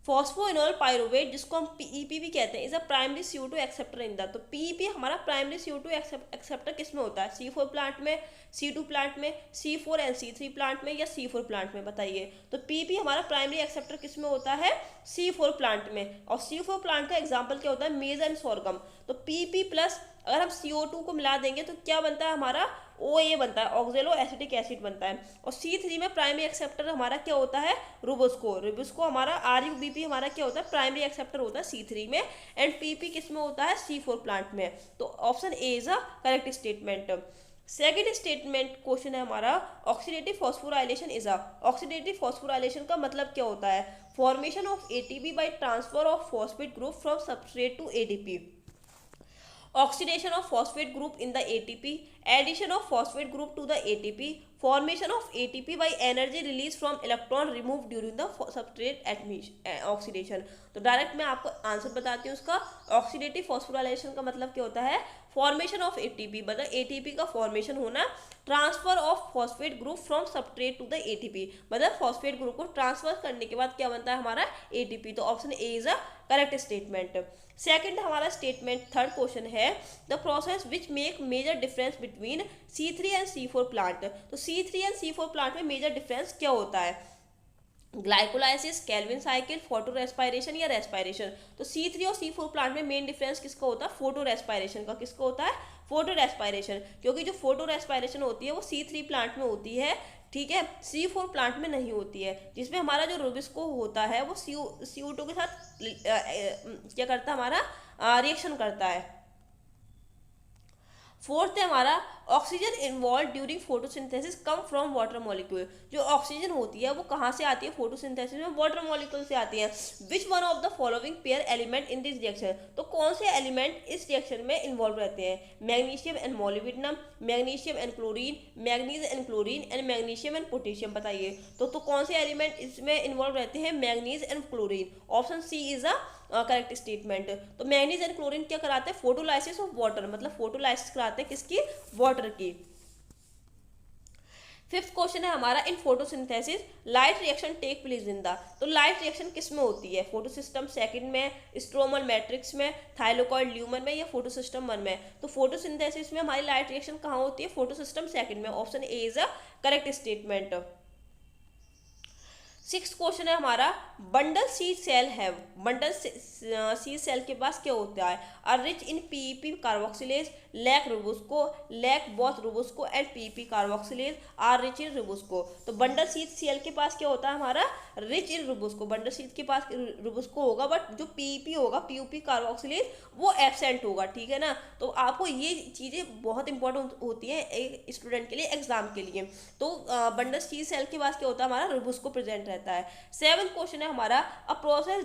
फॉस्फोइनोल पाइरुवेट, जिसको हम पीईपी भी कहते हैं, is a primary CO2 acceptor in the. तो पीईपी हमारा प्राइमरी CO2 एक्सेप्टर किस में होता है, C4 प्लांट में, C2 प्लांट में, C4 एंड C3 प्लांट में या C4 प्लांट में। बताइए तो पीईपी हमारा प्राइमरी एक्सेप्टर किस में होता है, C4 प्लांट में। और C4 प्लांट का एग्जाम्पल क्या होता है, मेज एंड सोरगम। तो पीईपी प्लस अगर हम CO2 को मिला देंगे तो क्या बनता है हमारा, OA बनता है, ऑक्जेलो एसिटिक एसिड बनता है। और C3 में प्राइमरी एक्सेप्टर हमारा क्या होता है, रुबुस्को। रुबुस्को हमारा RUBP हमारा क्या होता है, प्राइमरी एक्सेप्टर होता है C3 में। एंड PP किस में होता है, C4 प्लांट में। तो option A is a correct statement. Second statement question है हमारा, oxidative phosphorylation is a. Oxidative phosphorylation का मतलब क्या होता है, formation of ATP by transfer of phosphate group from substrate to ADP, oxidation of phosphate group in the ATP, addition of phosphate group to the ATP, formation of ATP by energy released from electron removed during the substrate oxidation। तो direct मैं आपको answer बताती हूँ उसका। Oxidative phosphorylation का मतलब क्या होता है, फॉर्मेशन ऑफ ATP, मतलब ATP का फॉर्मेशन होना, transfer of phosphate group from substrate to the ATP, मतलब फॉस्फेट ग्रुप को ट्रांसफर करने के बाद क्या बनता है हमारा, ATP। तो option A is a correct statement. Second हमारा स्टेटमेंट, थर्ड क्वेश्चन है, the process which make major difference between C3 and C4 plant. तो C3 एंड C4 प्लांट में मेजर डिफरेंस क्या होता है, glycolysis, Calvin cycle, photo respiration या respiration. तो C3 और C4 प्लांट में मेन डिफरेंस किसका होता है, फोटो रेस्पायरेशन का। किसका होता है, फोटो रेस्पायरेशन, क्योंकि जो फोटो रेस्पायरेशन होती है वो C3 प्लांट में होती है, ठीक है, C4 प्लांट में नहीं होती है, जिसमें हमारा जो रुबिस्को होता है वो CO2 के साथ क्या करता है, हमारा रिएक्शन करता है। फोर्थ है हमारा, oxygen involve during photosynthesis come from water molecule. जो ऑक्सीजन होती है वो कहाँ से आती है, फोटोसिंथेसिस में वाटर मॉलिक्यूल से आती है। Which one of the following pair element in this reaction. तो कौन से एलिमेंट इस रिएक्शन में इन्वॉल्व रहते हैं, magnesium and molybdenum, magnesium and chlorine, manganese and chlorine and magnesium and potassium. बताइए तो कौन से एलिमेंट इसमें इन्वॉल्व रहते हैं, manganese and chlorine. Option C is a correct statement. तो मैग्नीज एंड क्लोरीन क्या कराते हैं, फोटोलाइसिस ऑफ वाटर, मतलब फोटोलाइसिस कराते हैं किसकी, वाटर की। फिफ्थ क्वेश्चन है हमारा, in photosynthesis light reaction take place in the. तो लाइट रिएक्शन किस में होती है, फोटोसिस्टम सेकंड में, स्ट्रोमल मैट्रिक्स में, थाइलोकॉइड ल्यूमन में या फोटोसिस्टम 1 में। तो फोटोसिंथेसिस में हमारी लाइट रिएक्शन कहाँ होती है, फोटोसिस्टम सेकंड में। Option A is a correct statement. Six question है हमारा, bundle sheath cell have. Bundle sheath cell के पास क्या होता है, are rich in PEP carboxylase, lack rubisco, lack both rubisco and PEP carboxylase, are rich in rubisco. तो bundle sheath cell के पास क्या होता है हमारा, रिच इन रुबुस्को। बंडल सी के पास रुबुस्को होगा, बट जो PEP होगा, PUP कार्बोक्सिलेज, वो एब्सेंट होगा, ठीक है ना। तो आपको ये चीज़ें बहुत इंपॉर्टेंट होती हैं एक स्टूडेंट के लिए, एग्जाम के लिए। तो बंडल सी सेल के पास क्या होता है हमारा, रुबुस्को प्रेजेंट रहता है। सेवंथ क्वेश्चन है हमारा, a process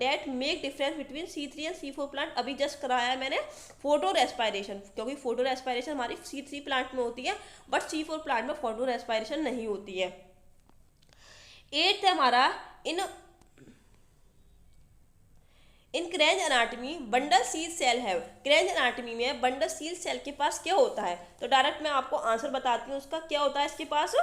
that make difference between C3 and C4 plant. अभी जस्ट कराया है मैंने, फोटो रेस्पायरेशन, क्योंकि फोटो रेस्पायरेशन हमारी C3 प्लांट में होती है, बट C4 प्लांट में फोटो रेस्पायरेशन नहीं होती है। एट्थ है हमारा, in Kranz anatomy bundle sheath cell है। क्रेंज एनाटमी में बंडल सील सेल के पास क्या होता है, तो डायरेक्ट मैं आपको आंसर बताती हूँ उसका। क्या होता है इसके पास,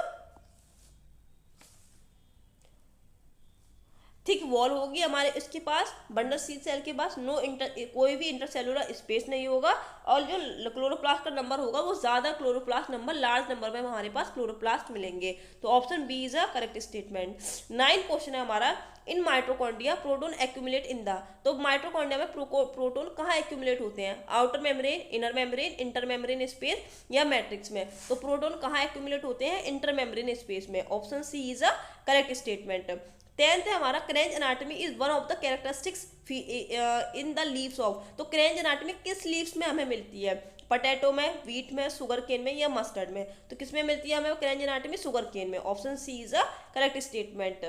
थिक वॉल होगी हमारे इसके पास। बंडल सील सेल के पास कोई भी इंटरसेलुलर स्पेस नहीं होगा, और जो क्लोरोप्लास्ट का नंबर होगा वो ज़्यादा क्लोरोप्लास्ट नंबर, लार्ज नंबर में हमारे पास क्लोरोप्लास्ट मिलेंगे। तो option B is a correct statement. 9th question है हमारा, in mitochondria proton accumulate in the. तो माइटोकॉन्ड्रिया में प्रोटोन कहाँ एक्यूमुलेट होते हैं, outer membrane, inner membrane, inter membrane space या मैट्रिक्स में। तो प्रोटोन कहाँ एक्यूमुलेट होते हैं, इंटर मेम्ब्रेन स्पेस में। Option C is a correct statement. 10th है हमारा, Kranz anatomy is one of the characteristics in the leaves of. तो क्रेंज एनाटमी किस लीव्स में हमें मिलती है, पोटैटो में, व्हीट में, शुगर केन में या मस्टर्ड में। तो किस में मिलती है हमें क्रेंज एनाटमी, शुगर केन में। Option C is a correct statement.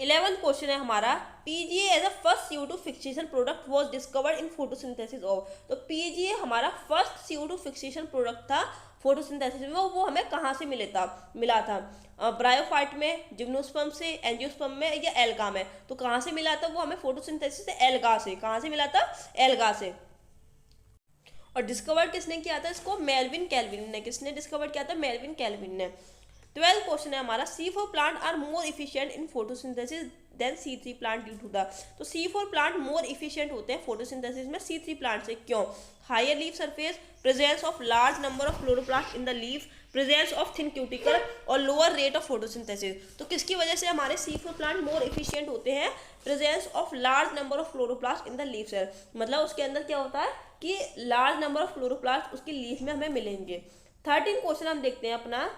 11th question है हमारा, PGA as a first CO2 fixation product was discovered in photosynthesis of. तो PGA हमारा फर्स्ट CO2 फिक्सेशन प्रोडक्ट था फोटोसिंथेसिस में। वो हमें कहाँ से मिला था, ब्रायोफाइट में, जिम्नोस्पर्म से, एंजियोस्पर्म में या एल्गा में। तो कहाँ से मिला था वो हमें फोटोसिंथेसिस से, एल्गा से। कहाँ से मिला था, एल्गा से। और डिस्कवर किसने किया था इसको, मेल्विन कैल्विन ने। किसने डिस्कवर किया था, मेल्विन कैल्विन ने। 12 क्वेश्चन है हमारा, C4 plant are more efficient in photosynthesis than C3 plant due to the. तो C4 प्लांट मोर इफिशिएंट होते हैं फोटोसिंथेसिस में C3 प्लांट से, क्यों? Higher leaf surface, presence of large number of chloroplast in the leaf, presence of thin cuticle और lower rate of photosynthesis. तो किसकी वजह से हमारे C4 प्लांट मोर इफिशिएंट होते हैं? Presence of large number of chloroplast in the leaf cell, मतलब उसके अंदर क्या होता है कि लार्ज नंबर ऑफ क्लोरोप्लास्ट उसकी लीफ में हमें मिलेंगे। 13 क्वेश्चन हम देखते हैं अपना,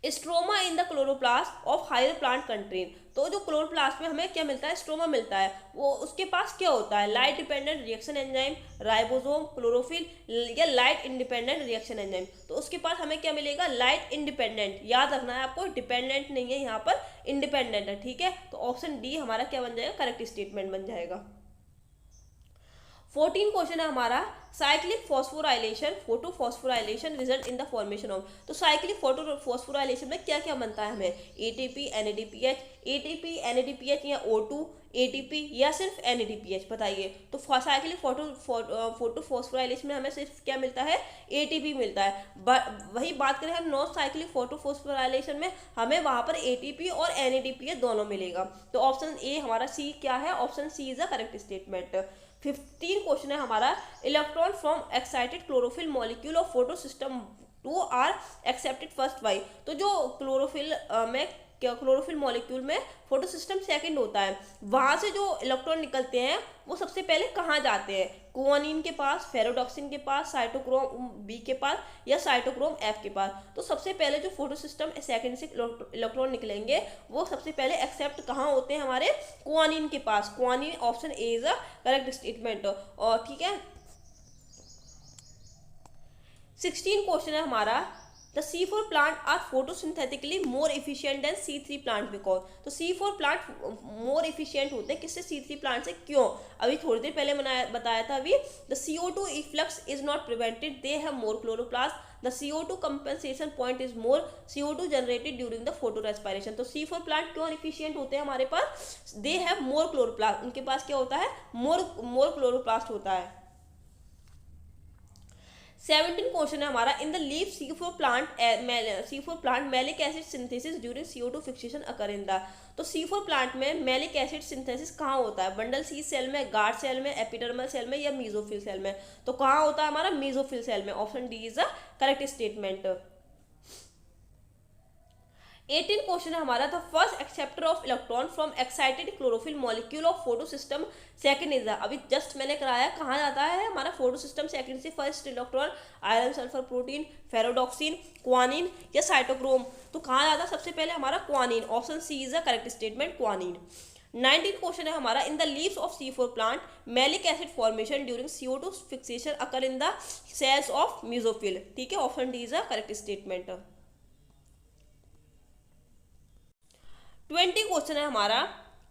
stroma in the chloroplast of higher plant contain. तो जो क्लोरोप्लास्ट में हमें क्या मिलता है? स्ट्रोमा मिलता है। वो उसके पास क्या होता है? Light dependent reaction enzyme, ribosome, chlorophyll या लाइट इंडिपेंडेंट रिएक्शन एंजाइम। तो उसके पास हमें क्या मिलेगा? Light independent. याद रखना है आपको, डिपेंडेंट नहीं है यहाँ पर, इंडिपेंडेंट है, ठीक है। तो ऑप्शन डी हमारा क्या बन जाएगा? करेक्ट स्टेटमेंट बन जाएगा। 14 क्वेश्चन है हमारा, cyclic phosphorylation photophosphorylation result in the formation of. तो साइक्लिक फोटोफॉस्फोराइलेशन में क्या क्या बनता है हमें? एटीपी, एनएडीपीएच, एटीपी, एनएडीपीएच या O2, एटीपी या सिर्फ एनएडीपीएच, बताइए। तो साइक्लिक फोटोफॉस्फोराइलेशन में हमें सिर्फ क्या मिलता है? एटीपी मिलता है। वही बात करें हम नॉन साइक्लिक फोटोफॉस्फोराइलेशन में, हमें वहां पर एटीपी और एनएडीपीएच दोनों मिलेगा। तो ऑप्शन ए हमारा सी क्या है? Option C is a correct statement. 15 question है हमारा, electron from excited chlorophyll molecule of photosystem 2 are accepted first by. तो जो क्लोरोफिल मॉलिक्यूल में फोटो सिस्टम सेकंड होता है, वहां से जो इलेक्ट्रॉन निकलते हैं वो सबसे पहले कहाँ जाते हैं? कोआनिन के पास, फेरोडॉक्सिन के पास, साइटोक्रोम बी के पास या साइटोक्रोम एफ के पास। तो सबसे पहले जो फोटो सिस्टम सेकंड से इलेक्ट्रॉन निकलेंगे वो सबसे पहले एक्सेप्ट कहाँ होते हैं? हमारे कोआनिन के पास। Quinone, option A is a correct statement. और ठीक है, 16 क्वेश्चन है हमारा, the C4 plant are photosynthetically more efficient than C3 plant because. तो C4 प्लांट मोर इफिशियंट होते हैं किससे? C3 प्लांट से, क्यों? अभी थोड़ी देर पहले बताया था अभी, the CO2 efflux is not prevented, they have more chloroplast, the CO2 compensation point is more, CO2 generated during the photorespiration. तो C4 प्लांट क्यों इफिशियंट होते हैं हमारे पास? दे हैव मोर क्लोरोप्लास्ट, उनके पास क्या होता है? मोर क्लोरोप्लास्ट होता है। 17 क्वेश्चन है हमारा, in the leaf C4 plant malic acid synthesis during CO2 fixation occur in the. तो C4 प्लांट में मैलिक एसिड सिंथेसिस कहाँ होता है? बंडल सी सेल में, गार्ड सेल में, एपिडर्मल सेल में या मीजोफिल सेल में? तो कहाँ होता है हमारा? मीजोफिल सेल में। Option D is the correct statement. 18 question है हमारा, the first acceptor of electron from excited chlorophyll molecule of photosystem second is the. अभी जस्ट मैंने कराया, कहाँ जाता है हमारा फोटो सिस्टम सेकंड से first electron? Iron, sulphur, protein, ferredoxin, quinone या साइटोक्रोम। तो कहाँ जाता है सबसे पहले? हमारा quinone. Option C is the correct statement, quinone. 19 question है हमारा, in the leaves of C4 plant malic acid formation during CO2 fixation occur in the cells of mesophyll. ठीक है, option D is the correct statement. 20 question है हमारा,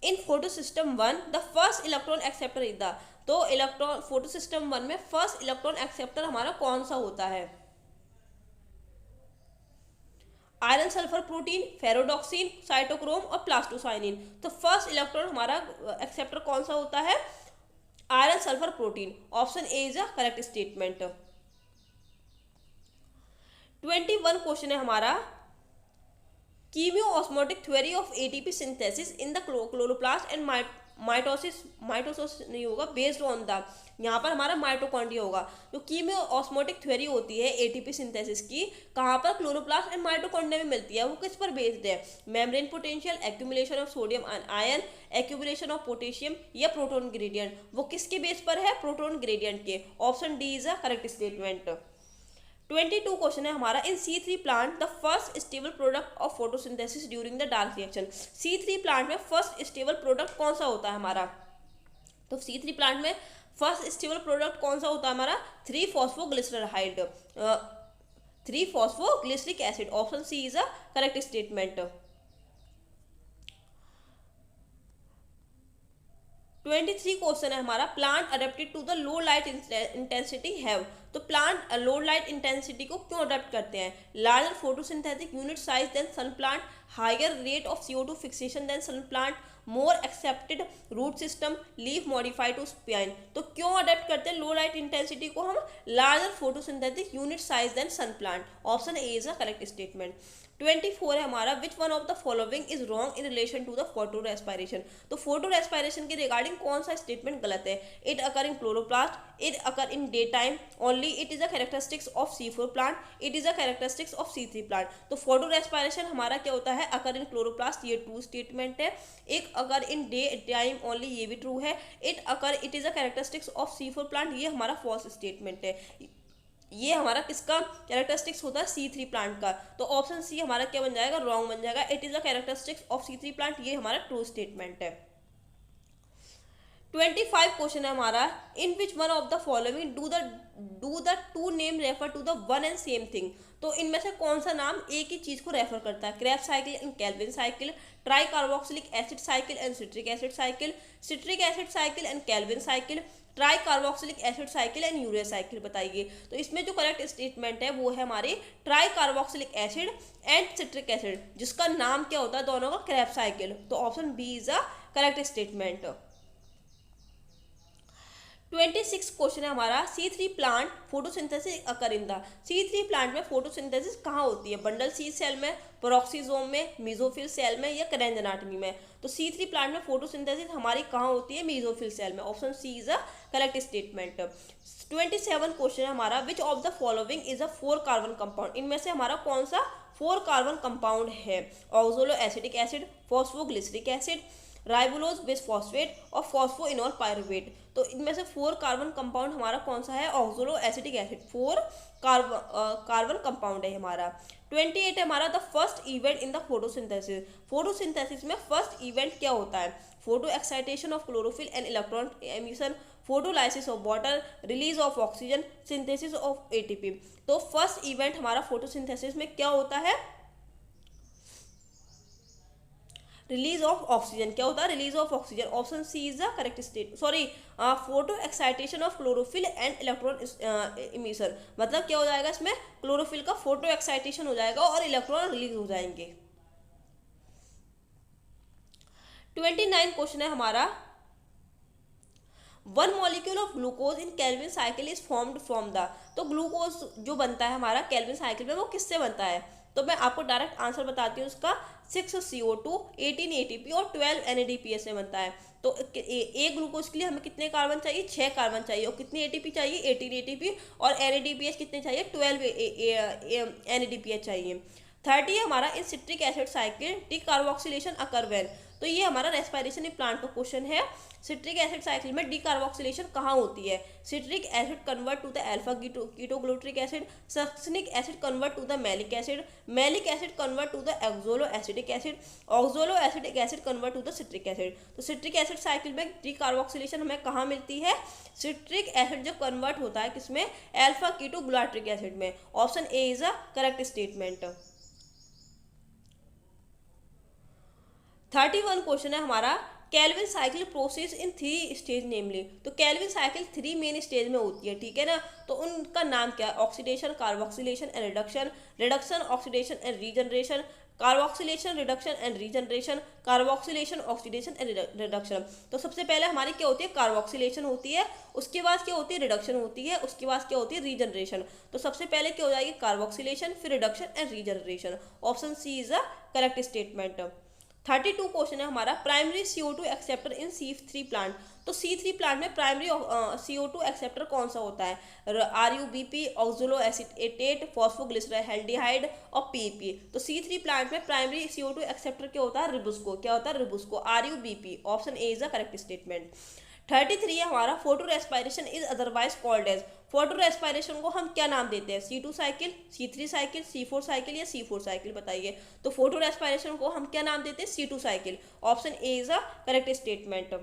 in photosystem 1 the first electron acceptor is the. तो electron photosystem 1 में first electron acceptor हमारा कौन सा होता है? Iron, sulphur, protein, ferredoxin, cytochrome और प्लास्टोसाइनिन। तो फर्स्ट इलेक्ट्रॉन हमारा एक्सेप्टर कौन सा होता है? Iron, sulphur, protein. Option A is a correct statement. 21 question है हमारा, chemiosmotic theory of ATP synthesis in the chloroplast and mitosis नहीं होगा, बेस्ड ऑन द, यहाँ पर हमारा माइटोकॉन्ड्रिया होगा। जो कीमियोऑस्मोटिक थ्योरी होती है एटीपी सिंथेसिस की, कहाँ पर? क्लोरोप्लास्ट एंड माइटोकॉन्ड्रिया में मिलती है। वो किस पर बेस्ड है? Membrane potential, accumulation of sodium ion, accumulation of potassium या प्रोटॉन ग्रेडियंट। वो किसके बेस पर है? प्रोटॉन ग्रेडियंट के। Option D is a correct statement. 22 question है हमारा, इन C3 plant the first stable product of photosynthesis during the dark reaction. C3 plant में first stable product कौन सा होता है हमारा? तो C3 प्लांट में फर्स्ट स्टेबल प्रोडक्ट कौन सा होता है हमारा? Three phosphoglyceride, three phosphoglyceric acid. Option C is a correct statement. 23 question है हमारा, plant adapted to the low light intensity have. तो प्लांट लो लाइट इंटेंसिटी को क्यों अडेप्ट करते हैं? Larger photosynthetic unit size than sun plant, higher rate of CO2 fixation than sun plant, more accepted root system, leaf modified to spine। तो क्यों adapt करते हैं लो light intensity को हम? Larger photosynthetic unit size than sun plant. Option A is a correct statement. 24 है हमारा, which one of the following is wrong in relation to the photorespiration. तो photorespiration के regarding कौन सा statement गलत है? It occur in chloroplast, it occur in daytime only, it is a characteristics of C4 plant, it is a characteristics of C3 plant. तो photo respiration हमारा क्या होता है? अकर इन क्लोरोप्लास्ट, ये ट्रू स्टेटमेंट है। एक अगर इन डे टाइम ओनली, ये भी ट्रू है। It is a characteristics of C4 plant, ये हमारा फॉल्स स्टेटमेंट है। ये हमारा किसका कैरेक्टरिस्टिक्स होता है? C3 प्लांट का। तो ऑप्शन सी हमारा क्या बन जाएगा? रॉन्ग बन जाएगा। It is a characteristics of C3 plant, ये हमारा ट्रू स्टेटमेंट है। 25 क्वेश्चन है हमारा, in which one of the following do the two name refer to the one and same thing. तो इनमें से कौन सा नाम एक ही चीज को रेफर करता है? Krebs cycle and Calvin cycle, try carboxylic acid cycle and citric acid cycle, citric acid cycle and Calvin cycle, try carboxylic acid cycle and urea cycle. बताइए। तो इसमें जो करेक्ट स्टेटमेंट है वो है हमारी tricarboxylic acid and citric acid, जिसका नाम क्या होता है दोनों का? Krebs cycle. तो option B is a correct statement. 26 question है हमारा, C3 plant photosynthesis occur in the. C3 plant में फोटोसिंथेसिस कहाँ होती है? बंडल सी सेल में, पेरोक्सिसोम में, मेसोफिल सेल में या करेंज एनाटॉमी में? तो C3 प्लांट में फोटोसिंथेसिस हमारी कहाँ होती है? मेसोफिल सेल में। Option C is a correct statement. 27 question है हमारा, which of the following is a 4 carbon compound. इनमें से हमारा कौन सा 4 कार्बन कंपाउंड है? Oxaloacetic acid, phosphoglyceric acid, ribulose bisphosphate और फॉस्फोइनोल पायरुवेट। तो इनमें से 4 कार्बन कंपाउंड हमारा कौन सा है? Oxaloacetic acid 4 carbon compound है हमारा। 28 है हमारा, the first event in the photosynthesis. Photosynthesis में फर्स्ट इवेंट क्या होता है? Photoexcitation of chlorophyll and electron emission, photolysis of water, release of oxygen, synthesis of ATP। तो फर्स्ट इवेंट हमारा फोटोसिंथेसिस में क्या होता है? Release of oxygen. क्या होता है? Release of oxygen. Option C is the correct state. Sorry, photo excitation of chlorophyll and electron emission. मतलब क्या हो जाएगा इसमें? क्लोरोफिल का फोटो एक्साइटेशन हो जाएगा और इलेक्ट्रॉन रिलीज हो जाएंगे। 29 क्वेश्चन है हमारा, one molecule of glucose in Calvin cycle is formed from the. तो ग्लूकोज जो बनता है हमारा कैल्विन साइकिल में वो किससे बनता है? तो मैं आपको डायरेक्ट आंसर बताती हूँ उसका। 6 CO2, 18 ATP और 12 NADPH से बनता है। तो एक ग्लूकोज के लिए हमें कितने कार्बन चाहिए? 6 कार्बन चाहिए। और कितनी ATP चाहिए? 18 ATP। और NADPH कितने चाहिए? 12 NADPH चाहिए। 30 हमारा, in citric acid cycle decarboxylation occur when. तो ये हमारा रेस्पिरेशन इन प्लांट का क्वेश्चन है। सिट्रिक एसिड साइकिल में डी कार्बोक्सिलेशन कहाँ होती है? Citric acid convert to the alpha ketoglutaric acid, succinic acid convert to the malic acid, malic acid convert to the ऑक्सोलो acidic acid, oxalo acidic acid convert to the citric acid. तो citric acid cycle में decarboxylation हमें कहाँ मिलती है? Citric acid जो convert होता है किसमें? अल्फा कीटोग्लूटरिक एसिड में। Option A is a correct statement. 31 question है हमारा, Calvin cycle process in 3 stage namely. तो कैल्विन साइकिल 3 मेन स्टेज में होती है, ठीक है ना? तो उनका नाम क्या है? Oxidation, carboxylation and reduction, reduction, oxidation and regeneration, carboxylation, reduction and regeneration, carboxylation, oxidation and reduction. तो सबसे पहले हमारी क्या होती है? कार्बोक्सिलेशन होती है, उसके बाद क्या होती है? रिडक्शन होती है, उसके बाद क्या होती है? रीजनरेशन। तो सबसे पहले क्या हो जाएगी? कार्बोक्सिलेशन, फिर reduction and regeneration. Option C is a correct statement. 32 question है हमारा, प्राइमरी CO2 एक्सेप्टर इन C3 प्लांट। तो C3 प्लांट में प्राइमरी CO2 एक्सेप्टर कौन सा होता है? RUBP, ऑक्सोलो एसिटेट, फॉस्फोग्लिसराल्डिहाइड और PEP। तो C3 प्लांट में प्राइमरी CO2 एक्सेप्टर क्या होता है? रिबुस्को। क्या होता है? Rubisco, RUBP। Option A is a correct statement. 33 है हमारा, photorespiration is otherwise called as. Photorespiration को हम क्या नाम देते हैं? C2 cycle, C3 cycle, C4 cycle या C4 साइकिल? बताइए। तो फोटो रेस्पिरेशन को हम क्या नाम देते हैं? C2 cycle. Option A is a correct statement.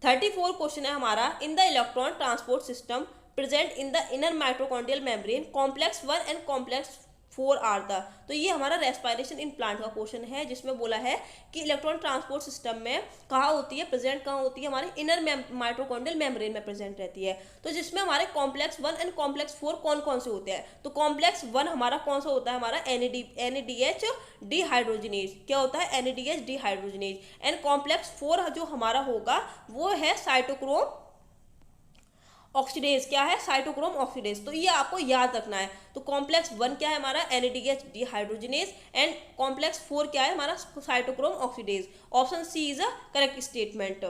34 question है हमारा, in the electron transport system present in the inner mitochondrial membrane, complex 1 and complex 4 are the. तो ये हमारा रेस्पिरेशन इन प्लांट का क्वेश्चन है, जिसमें बोला है कि इलेक्ट्रॉन ट्रांसपोर्ट सिस्टम में कहाँ होती है प्रेजेंट, कहाँ होती है हमारे इनर माइटोकॉन्ड्रियल मेम्ब्रेन में प्रेजेंट रहती है। तो जिसमें हमारे कॉम्प्लेक्स 1 एंड कॉम्प्लेक्स 4 कौन कौन से होते हैं, तो कॉम्प्लेक्स 1 हमारा कौन सा होता है, हमारा NADH डिहाइड्रोजिनेज, क्या होता है NADH डिहाइड्रोजिनेज। एंड कॉम्प्लेक्स 4 जो हमारा होगा वो है साइटोक्रोम ऑक्सीडेज, क्या है साइटोक्रोम ऑक्सीडेज। तो ये आपको याद रखना है। तो कॉम्प्लेक्स 1 क्या है हमारा NADH डिहाइड्रोजिनेज एंड कॉम्प्लेक्स 4 क्या है हमारा cytochrome oxidase. Option C is a correct statement.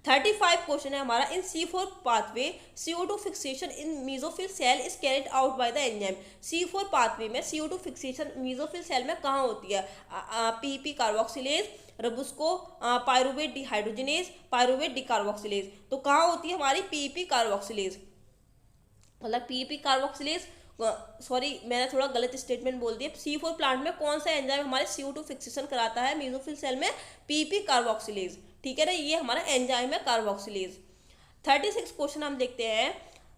35 question है हमारा, in C4 pathway CO2 fixation in mesophyll cell is carried out by the enzyme. C4 pathway में CO2 फिक्सेशन मीजोफिल सेल में कहाँ होती है, PP carboxylase, rubisco pyruvate dehydrogenase, pyruvate decarboxylase. तो कहाँ होती है हमारी PP कार्बोक्सिलेज, मतलब PP कार्बोक्सिलेज, सॉरी मैंने थोड़ा गलत स्टेटमेंट बोल दिया। C4 प्लांट में कौन सा एंजाइम हमारे CO2 फिक्सेशन कराता है मीजोफिल सेल में, PP कार्बोक्सिलेज, ठीक है ना, ये हमारा एंजाइम है कार्बोक्सिलेज। 36 क्वेश्चन हम देखते हैं,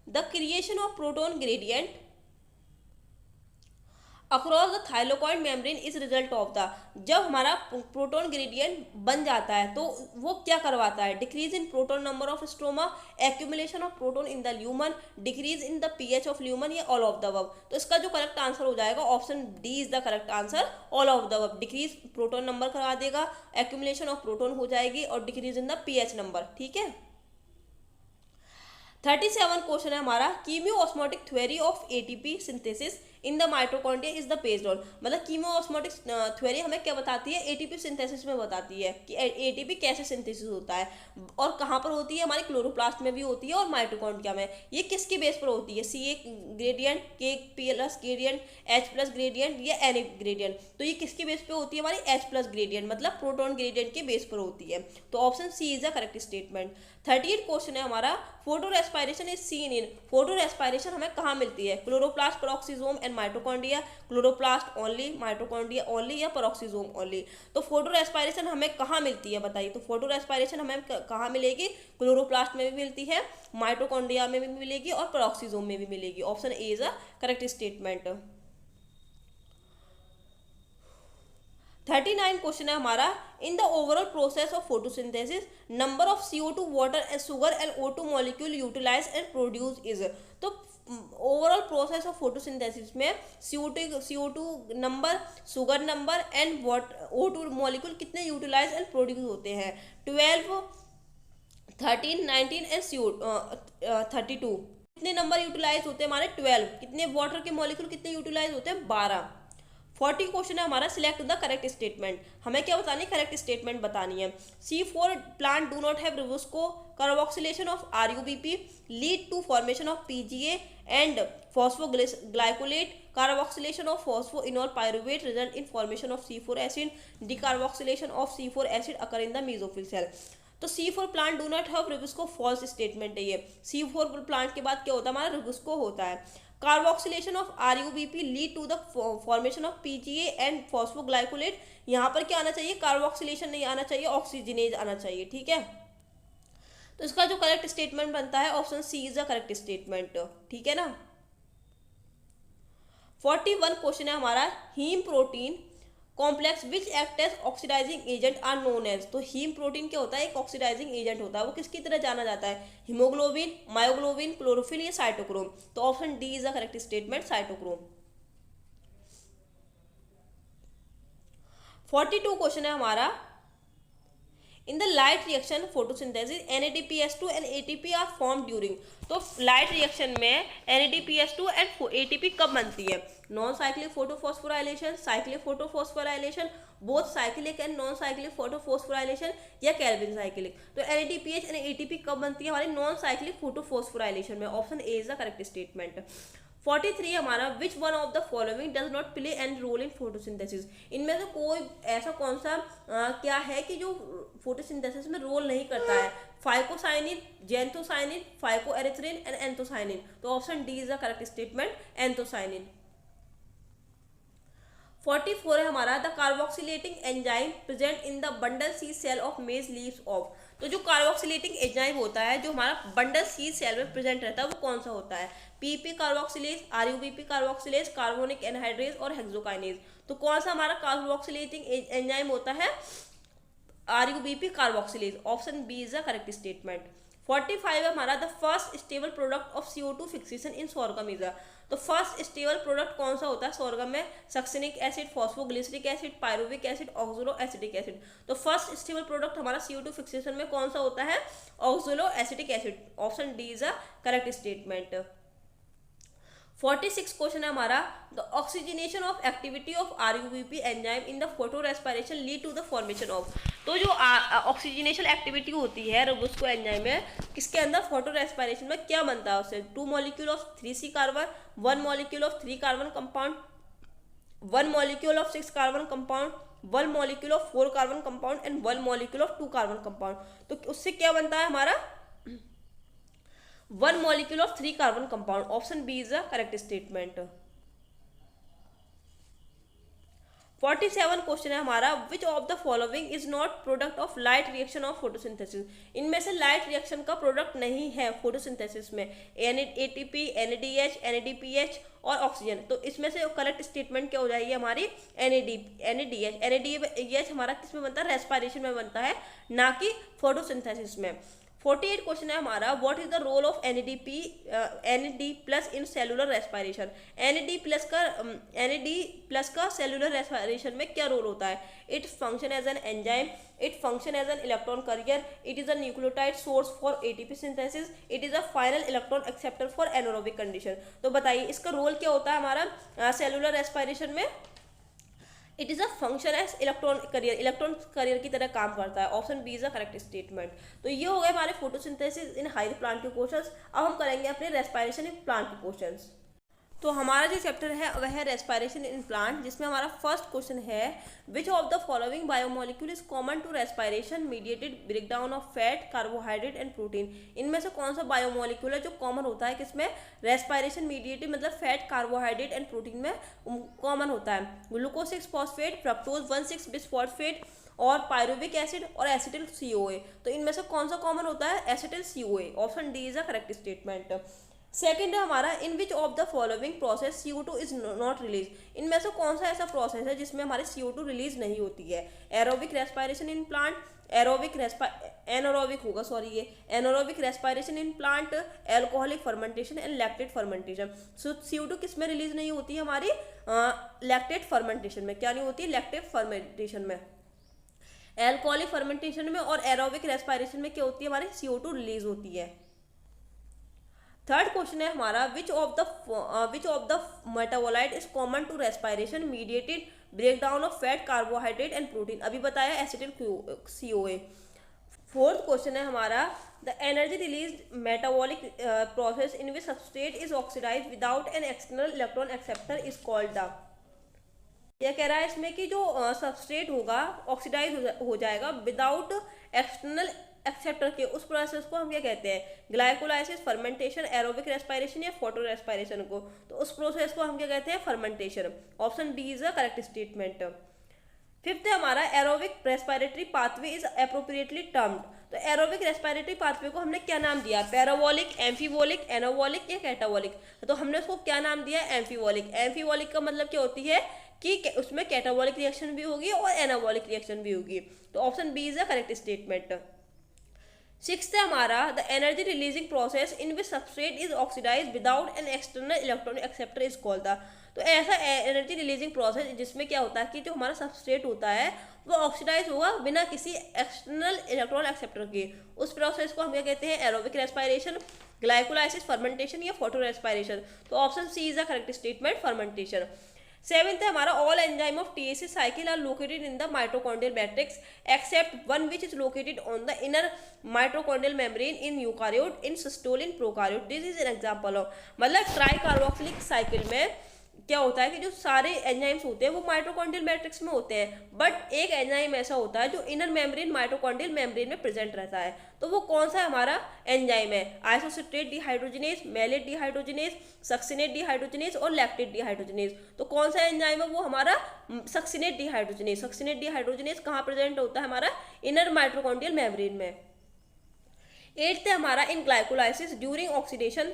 the creation of proton gradient across the thylakoid membrane is result of the. जब हमारा प्रोटोन ग्रेडियंट बन जाता है तो वो क्या करवाता है, decrease in proton number of stroma, accumulation of proton in the lumen, decrease in the pH of lumen, या ऑल ऑफ द अबव। तो इसका जो करेक्ट आंसर हो जाएगा option D is the correct answer, all of the above. Decrease proton number करवा देगा, accumulation of proton हो जाएगी और decrease in the pH number, ठीक है। 37 क्वेश्चन है हमारा, chemiosmotic theory of ATP synthesis in the mitochondria is the based on. मतलब कीमियोऑस्मोटिक थ्योरी हमें क्या बताती है, ATP सिंथेसिस में बताती है कि ATP कैसे सिंथेसिस होता है और कहाँ पर होती है, हमारी क्लोरोप्लास्ट में भी होती है और माइटोकॉन्ड्रिया में। ये किसके बेस पर होती है, CA gradient, K+ gradient, H+ gradient या Na ग्रेडियंट। तो ये किसके बेस पे होती है, हमारी H+ ग्रेडियंट, मतलब प्रोटोन ग्रेडियंट के बेस पर होती है। तो option C is the correct statement. 38 question है हमारा, photorespiration is seen in. Photorespiration हमें कहाँ मिलती है, chloroplast, peroxisome and mitochondria, chloroplast only, mitochondria only या पेरोक्सिसोम ओनली। तो फोटो रेस्पिरेशन हमें कहाँ मिलती है बताइए। तो फोटो रेस्पिरेशन हमें कहाँ मिलेगी, क्लोरोप्लास्ट में भी मिलती है, माइटोकॉन्ड्रिया में भी मिलेगी और पेरोक्सिसोम में भी मिलेगी। Option A is a correct statement. 39 question है हमारा, in the overall process of photosynthesis number of CO2 water and sugar and O2 molecule utilise and produce is. तो ओवरऑल प्रोसेस ऑफ फोटोसिंथेसिस में CO2 number, sugar number and O2 molecule कितने utilise and produce होते हैं, 12, 13, 19 and 32। कितने number utilise होते हैं हमारे 12, कितने वाटर के मॉलिक्यूल कितने यूटिलाइज होते हैं 12। 40 क्वेश्चन है हमारा, सिलेक्ट द करेक्ट स्टेटमेंट। हमें क्या बतानी है, करेक्ट स्टेटमेंट बतानी है। C4 plant do not have rubisco, carboxylation of RUBP lead to formation of PGA and phosphoglycolate, carboxylation of phosphoenol pyruvate result in formation of C4 acid, decarboxylation of C4 acid occur in the mesophyll cell. तो C4 plant do not have rubisco, false statement है ये। C4 plant के बाद क्या होता है हमारा, rubisco होता है। Carboxylation of RUBP lead to the formation of PGA and phosphoglycolate, यहाँ पर क्या आना चाहिए, कार्बोक्सिलेशन नहीं आना चाहिए, ऑक्सीजनेज आना चाहिए, ठीक है। तो इसका जो करेक्ट स्टेटमेंट बनता है option C is the correct statement, ठीक है ना। 41 क्वेश्चन है हमारा, haem protein complex which act as oxidising agent are known as. तो हीम प्रोटीन क्या होता है, एक ऑक्सीडाइजिंग एजेंट होता है, वो किसकी तरह जाना जाता है, हीमोग्लोबिन, मायोग्लोबिन, क्लोरोफिल या साइटोक्रोम। तो option D is the correct statement, cytochrome. 42 question है हमारा, in the light reaction photosynthesis NADPH2 and ATP are form during. तो लाइट रिएक्शन में NADPH2 एंड ATP कब बनती है, non cyclic photophosphorylation, cyclic photophosphorylation, both cyclic and non cyclic photophosphorylation या Calvin cyclic. तो NADPH and ATP कब बनती है हमारी नॉन साइक्लिक फोटोफॉस्फोराइलेशन में। Option A is the correct statement. 43 हमारा, which one of the following does not play and role in photosynthesis. इनमें से कोई ऐसा कौन सा क्या है कि जो फोटोसिंथेसिस में रोल नहीं करता है, phycocyanin, xanthocyanin, phycoerythrin and anthocyanin. तो option D is the correct statement, anthocyanin. 44 है हमारा, the carboxylating enzyme present in the bundle sheath cell of maize leaves of. तो जो कार्बोक्सिलेटिंग एंजाइम होता है जो हमारा बंडल सी सेल में प्रेजेंट रहता है वो कौन सा होता है? PP carboxylase, RUBP carboxylase, carbonic anhydrase और हेक्सोकाइनेज। तो कौन सा हमारा कार्बोक्सिलेटिंग एंजाइम होता है? RuBP carboxylase. Option B is the correct statement. 45 है हमारा, the first stable product of CO2 fixation in sorghum is. तो फर्स्ट स्टेबल प्रोडक्ट कौन सा होता है सोर्गम में? Succinic acid, phosphoglyceric acid, pyruvic acid, oxaloacetic acid. तो first stable product हमारा CO2 फिक्सेशन में कौन सा होता है? Oxaloacetic acid. Option D is the correct statement. 46 question है हमारा, the oxygenation of activity of RuBP enzyme in the photorespiration lead to the formation of. तो जो ऑक्सीजनेशन एक्टिविटी होती है रोबुस्को एंजाइम में, किसके अंदर? फोटो रेस्पिरेशन में क्या बनता है उससे? 2 molecule of 3C carbon, 1 molecule of 3 carbon compound, 1 molecule of 6 carbon compound, 1 molecule of 4 carbon compound and 1 molecule of 2 carbon compound. तो उससे क्या बनता है हमारा? 1 molecule of 3 carbon compound. Option B is the correct statement. 47 question है हमारा, which of the following is not product of light reaction of photosynthesis. इनमें से लाइट रिएक्शन का प्रोडक्ट नहीं है फोटोसिंथेसिस में। ATP, NADH, NADPH और ऑक्सीजन। तो इसमें से करेक्ट स्टेटमेंट क्या हो जाएगी हमारी? NADH। NADH हमारा किस में बनता है? रेस्पिरेशन में बनता है, ना कि फोटोसिंथेसिस में। 48 क्वेश्चन है हमारा, what is the role of NAD plus in cellular respiration. NAD plus का सेलुलर रेस्पिरेशन में क्या रोल होता है? It function as an enzyme, it function as an electron carrier, it is a nucleotide source for ATP synthesis, it is a final electron acceptor for anaerobic condition. तो बताइए इसका role क्या होता है हमारा सेलुलर रेस्पिरेशन में? It is a function as electron career की तरह काम करता है। Option B is a correct statement. तो ये हो गए हमारे फोटोसिंथेसिस इन हायर प्लांट के क्वेश्चंस। अब हम करेंगे अपने रेस्पिरेशन इन प्लांट के क्वेश्चंस। तो हमारा जो चैप्टर है वह है रेस्पिरेशन इन प्लांट, जिसमें हमारा फर्स्ट क्वेश्चन है, which of the following biomolecule is common to respiration mediated breakdown of fat, carbohydrate and protein. इनमें से कौन सा बायोमोलिक्यूल है जो कॉमन होता है किसमें? रेस्पिरेशन मीडिएटेड मतलब फैट, कार्बोहाइड्रेट एंड प्रोटीन में कॉमन होता है। ग्लूकोज 6 फॉस्फेट, फ्रक्टोज 1,6 बिसफॉस्फेट और पायरुविक एसिड और एसिटिल CoA। तो इनमें से कौन सा कॉमन होता है? Acetyl CoA। Option D is a correct statement. Second है हमारा, in which of the following process CO2 is not release. इनमें से कौन सा ऐसा प्रोसेस है जिसमें हमारी CO2 रिलीज नहीं होती है? Aerobic respiration in plant, anaerobic होगा सॉरी, ये anaerobic respiration in plant, alcoholic fermentation and lactate fermentation. So CO2 किस में रिलीज नहीं होती है हमारी? लैक्टेट फर्मेंटेशन में। क्या नहीं होती है? लैक्टेट फर्मेंटेशन में, एल्कोहलिक फर्मेंटेशन में और एरोबिक रेस्पिरेशन में क्या होती है हमारी? CO2 रिलीज होती है। थर्ड क्वेश्चन है हमारा, which of the metabolite is common to respiration mediated breakdown of fat, carbohydrate and protein. अभी बताया एसिटिल CoA। फोर्थ क्वेश्चन है हमारा, the energy release metabolic process in which substrate is oxidise without an external electron acceptor is called the. यह कह रहा है इसमें कि जो सबस्ट्रेट होगा ऑक्सीडाइज हो जाएगा विदाउट एक्सटर्नल एक्सेप्टर के, उस प्रोसेस को हम क्या कहते हैं? ग्लाइकोलाइसिस, फर्मेंटेशन, एरोबिक रेस्पिरेशन या फोटो रेस्पिरेशन को। तो उस प्रोसेस को हम क्या कहते हैं? Fermentation. Option D is a correct statement. Fifth है हमारा, aerobic respiratory pathway is appropriately termed. तो एरोबिक रेस्पिरेटरी पाथवे को हमने क्या नाम दिया? पैराबोलिक, एम्फीबोलिक, एनाबोलिक या कैटाबोलिक। तो हमने उसको क्या नाम दिया? एम्फीबोलिक। एम्फीबोलिक का मतलब क्या होती है कि उसमें कैटाबोलिक रिएक्शन भी होगी और एनाबोलिक रिएक्शन भी होगी। तो option B is a correct statement. Sixth है हमारा, the energy releasing process in which substrate is oxidise without an external electronic acceptor is called the. तो ऐसा एनर्जी रिलीजिंग प्रोसेस जिसमें क्या होता है कि जो हमारा सबस्ट्रेट होता है वो ऑक्सीडाइज होगा बिना किसी एक्सटर्नल इलेक्ट्रॉन एक्सेप्टर के, उस प्रोसेस को हम क्या कहते हैं? एरोबिक रेस्पिरेशन, ग्लाइकोलाइसिस, फर्मेंटेशन या फोटो रेस्पिरेशन। तो option C is the correct statement, fermentation. Seventh है हमारा, all enzyme of TAC cycle are located in the mitochondrial matrix except one which is located on the inner mitochondrial membrane in eukaryote, in cytosol, in prokaryote. This is an example of, मतलब tricarboxylic cycle में क्या होता है कि जो सारे enzymes होते हैं वो माइटोकॉन्ड्रियल मैट्रिक्स में होते हैं, बट एक एंजाइम ऐसा होता है जो इनर मेम्ब्रेन माइटोकॉन्ड्रियल मेम्ब्रेन में प्रेजेंट रहता है। तो वो कौन सा हमारा एंजाइम है? Isocitrate dehydrogenase, malate dehydrogenase, succinate dehydrogenase और लैक्टेट डिहाइड्रोजिनेज। तो कौन सा एंजाइम है? वो हमारा सक्सिनेट डिहाइड्रोजिनेज। सक्सिनेट डिहाइड्रोजिनेज कहाँ प्रेजेंट होता है? हमारा इनर माइटोकॉन्ड्रियल मेम्ब्रेन में। एट्थ है हमारा in glycolysis during oxidation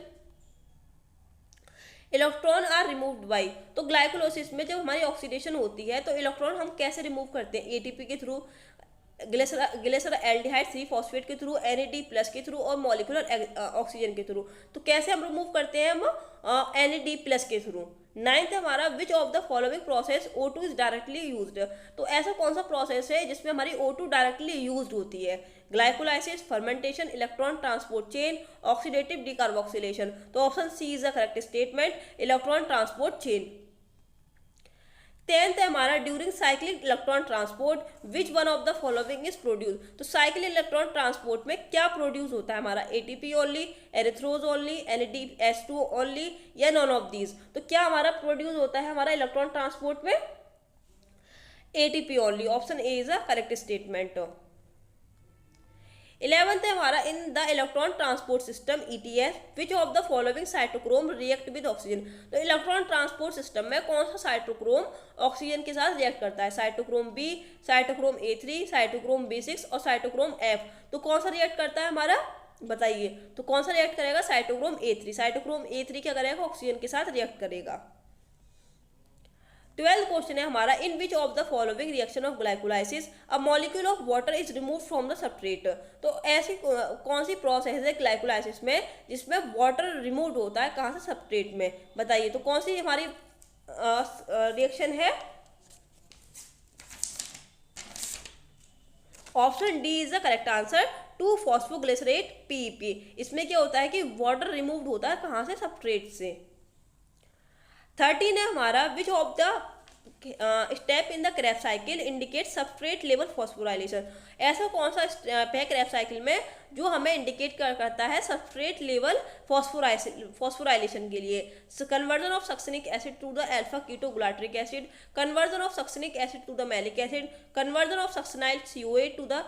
electron are removed by. तो ग्लाइकोलाइसिस में जब हमारी ऑक्सीडेशन होती है तो इलेक्ट्रॉन हम कैसे रिमूव करते हैं, एटीपी के थ्रू, ग्लिसरल एल्डिहाइड 3 फॉस्फेट के थ्रू, NAD+ के थ्रू और मॉलिक्यूलर ऑक्सीजन के थ्रू। तो कैसे हम रिमूव करते हैं हम NAD+ के थ्रू। नाइन्थ है हमारा which of the following process O2 is directly used. तो ऐसा कौन सा प्रोसेस है जिसमें हमारी O2 डायरेक्टली यूज्ड होती है, glycolysis, fermentation, electron transport chain, oxidative decarboxylation. तो option C is the correct statement, electron transport chain. Tenth है हमारा during cyclic electron transport which one of the following is produce. तो cyclic electron transport में क्या produce होता है हमारा, ATP only, erythrose only, NADH2 only या none of these. तो क्या हमारा प्रोड्यूस होता है हमारा इलेक्ट्रॉन ट्रांसपोर्ट में, ATP only. Option A is a correct statement. 11th है हमारा in the electron transport system ETS which of the following cytochrome react with oxygen. तो इलेक्ट्रॉन ट्रांसपोर्ट सिस्टम में कौन सा साइटोक्रोम ऑक्सीजन के साथ रिएक्ट करता है, cytochrome B, cytochrome A3, cytochrome B6 और साइटोक्रोम F। तो कौन सा रिएक्ट करता है हमारा, बताइए। तो कौन सा रिएक्ट करेगा, साइटोक्रोम A3। साइटोक्रोम A3 क्या करेगा, ऑक्सीजन के साथ रिएक्ट करेगा। 12th क्वेश्चन है हमारा in which of the following reaction of glycolysis a molecule of water is remove from the substrate. तो ऐसी कौन सी प्रोसेस है ग्लाइकोलाइसिस में जिसमें वाटर रिमूव होता है, कहाँ से, सबस्ट्रेट में। बताइए तो कौन सी हमारी रिएक्शन है। Option D is the correct answer, two phosphoglycerate PEP। इसमें क्या होता है कि वाटर रिमूव होता है कहाँ से, सबस्ट्रेट से। 13 है हमारा which of the step in the Krebs cycle indicate substrate level phosphorylation. ऐसा कौन सा स्टेप है क्रेब्स साइकिल में जो हमें इंडिकेट करता है सबस्ट्रेट लेवल फॉस्फोराइलेशन के लिए। Conversion of succinic acid to the alpha ketoglutaric acid, conversion of succinic acid to the malic acid, conversion of succinyl COA to the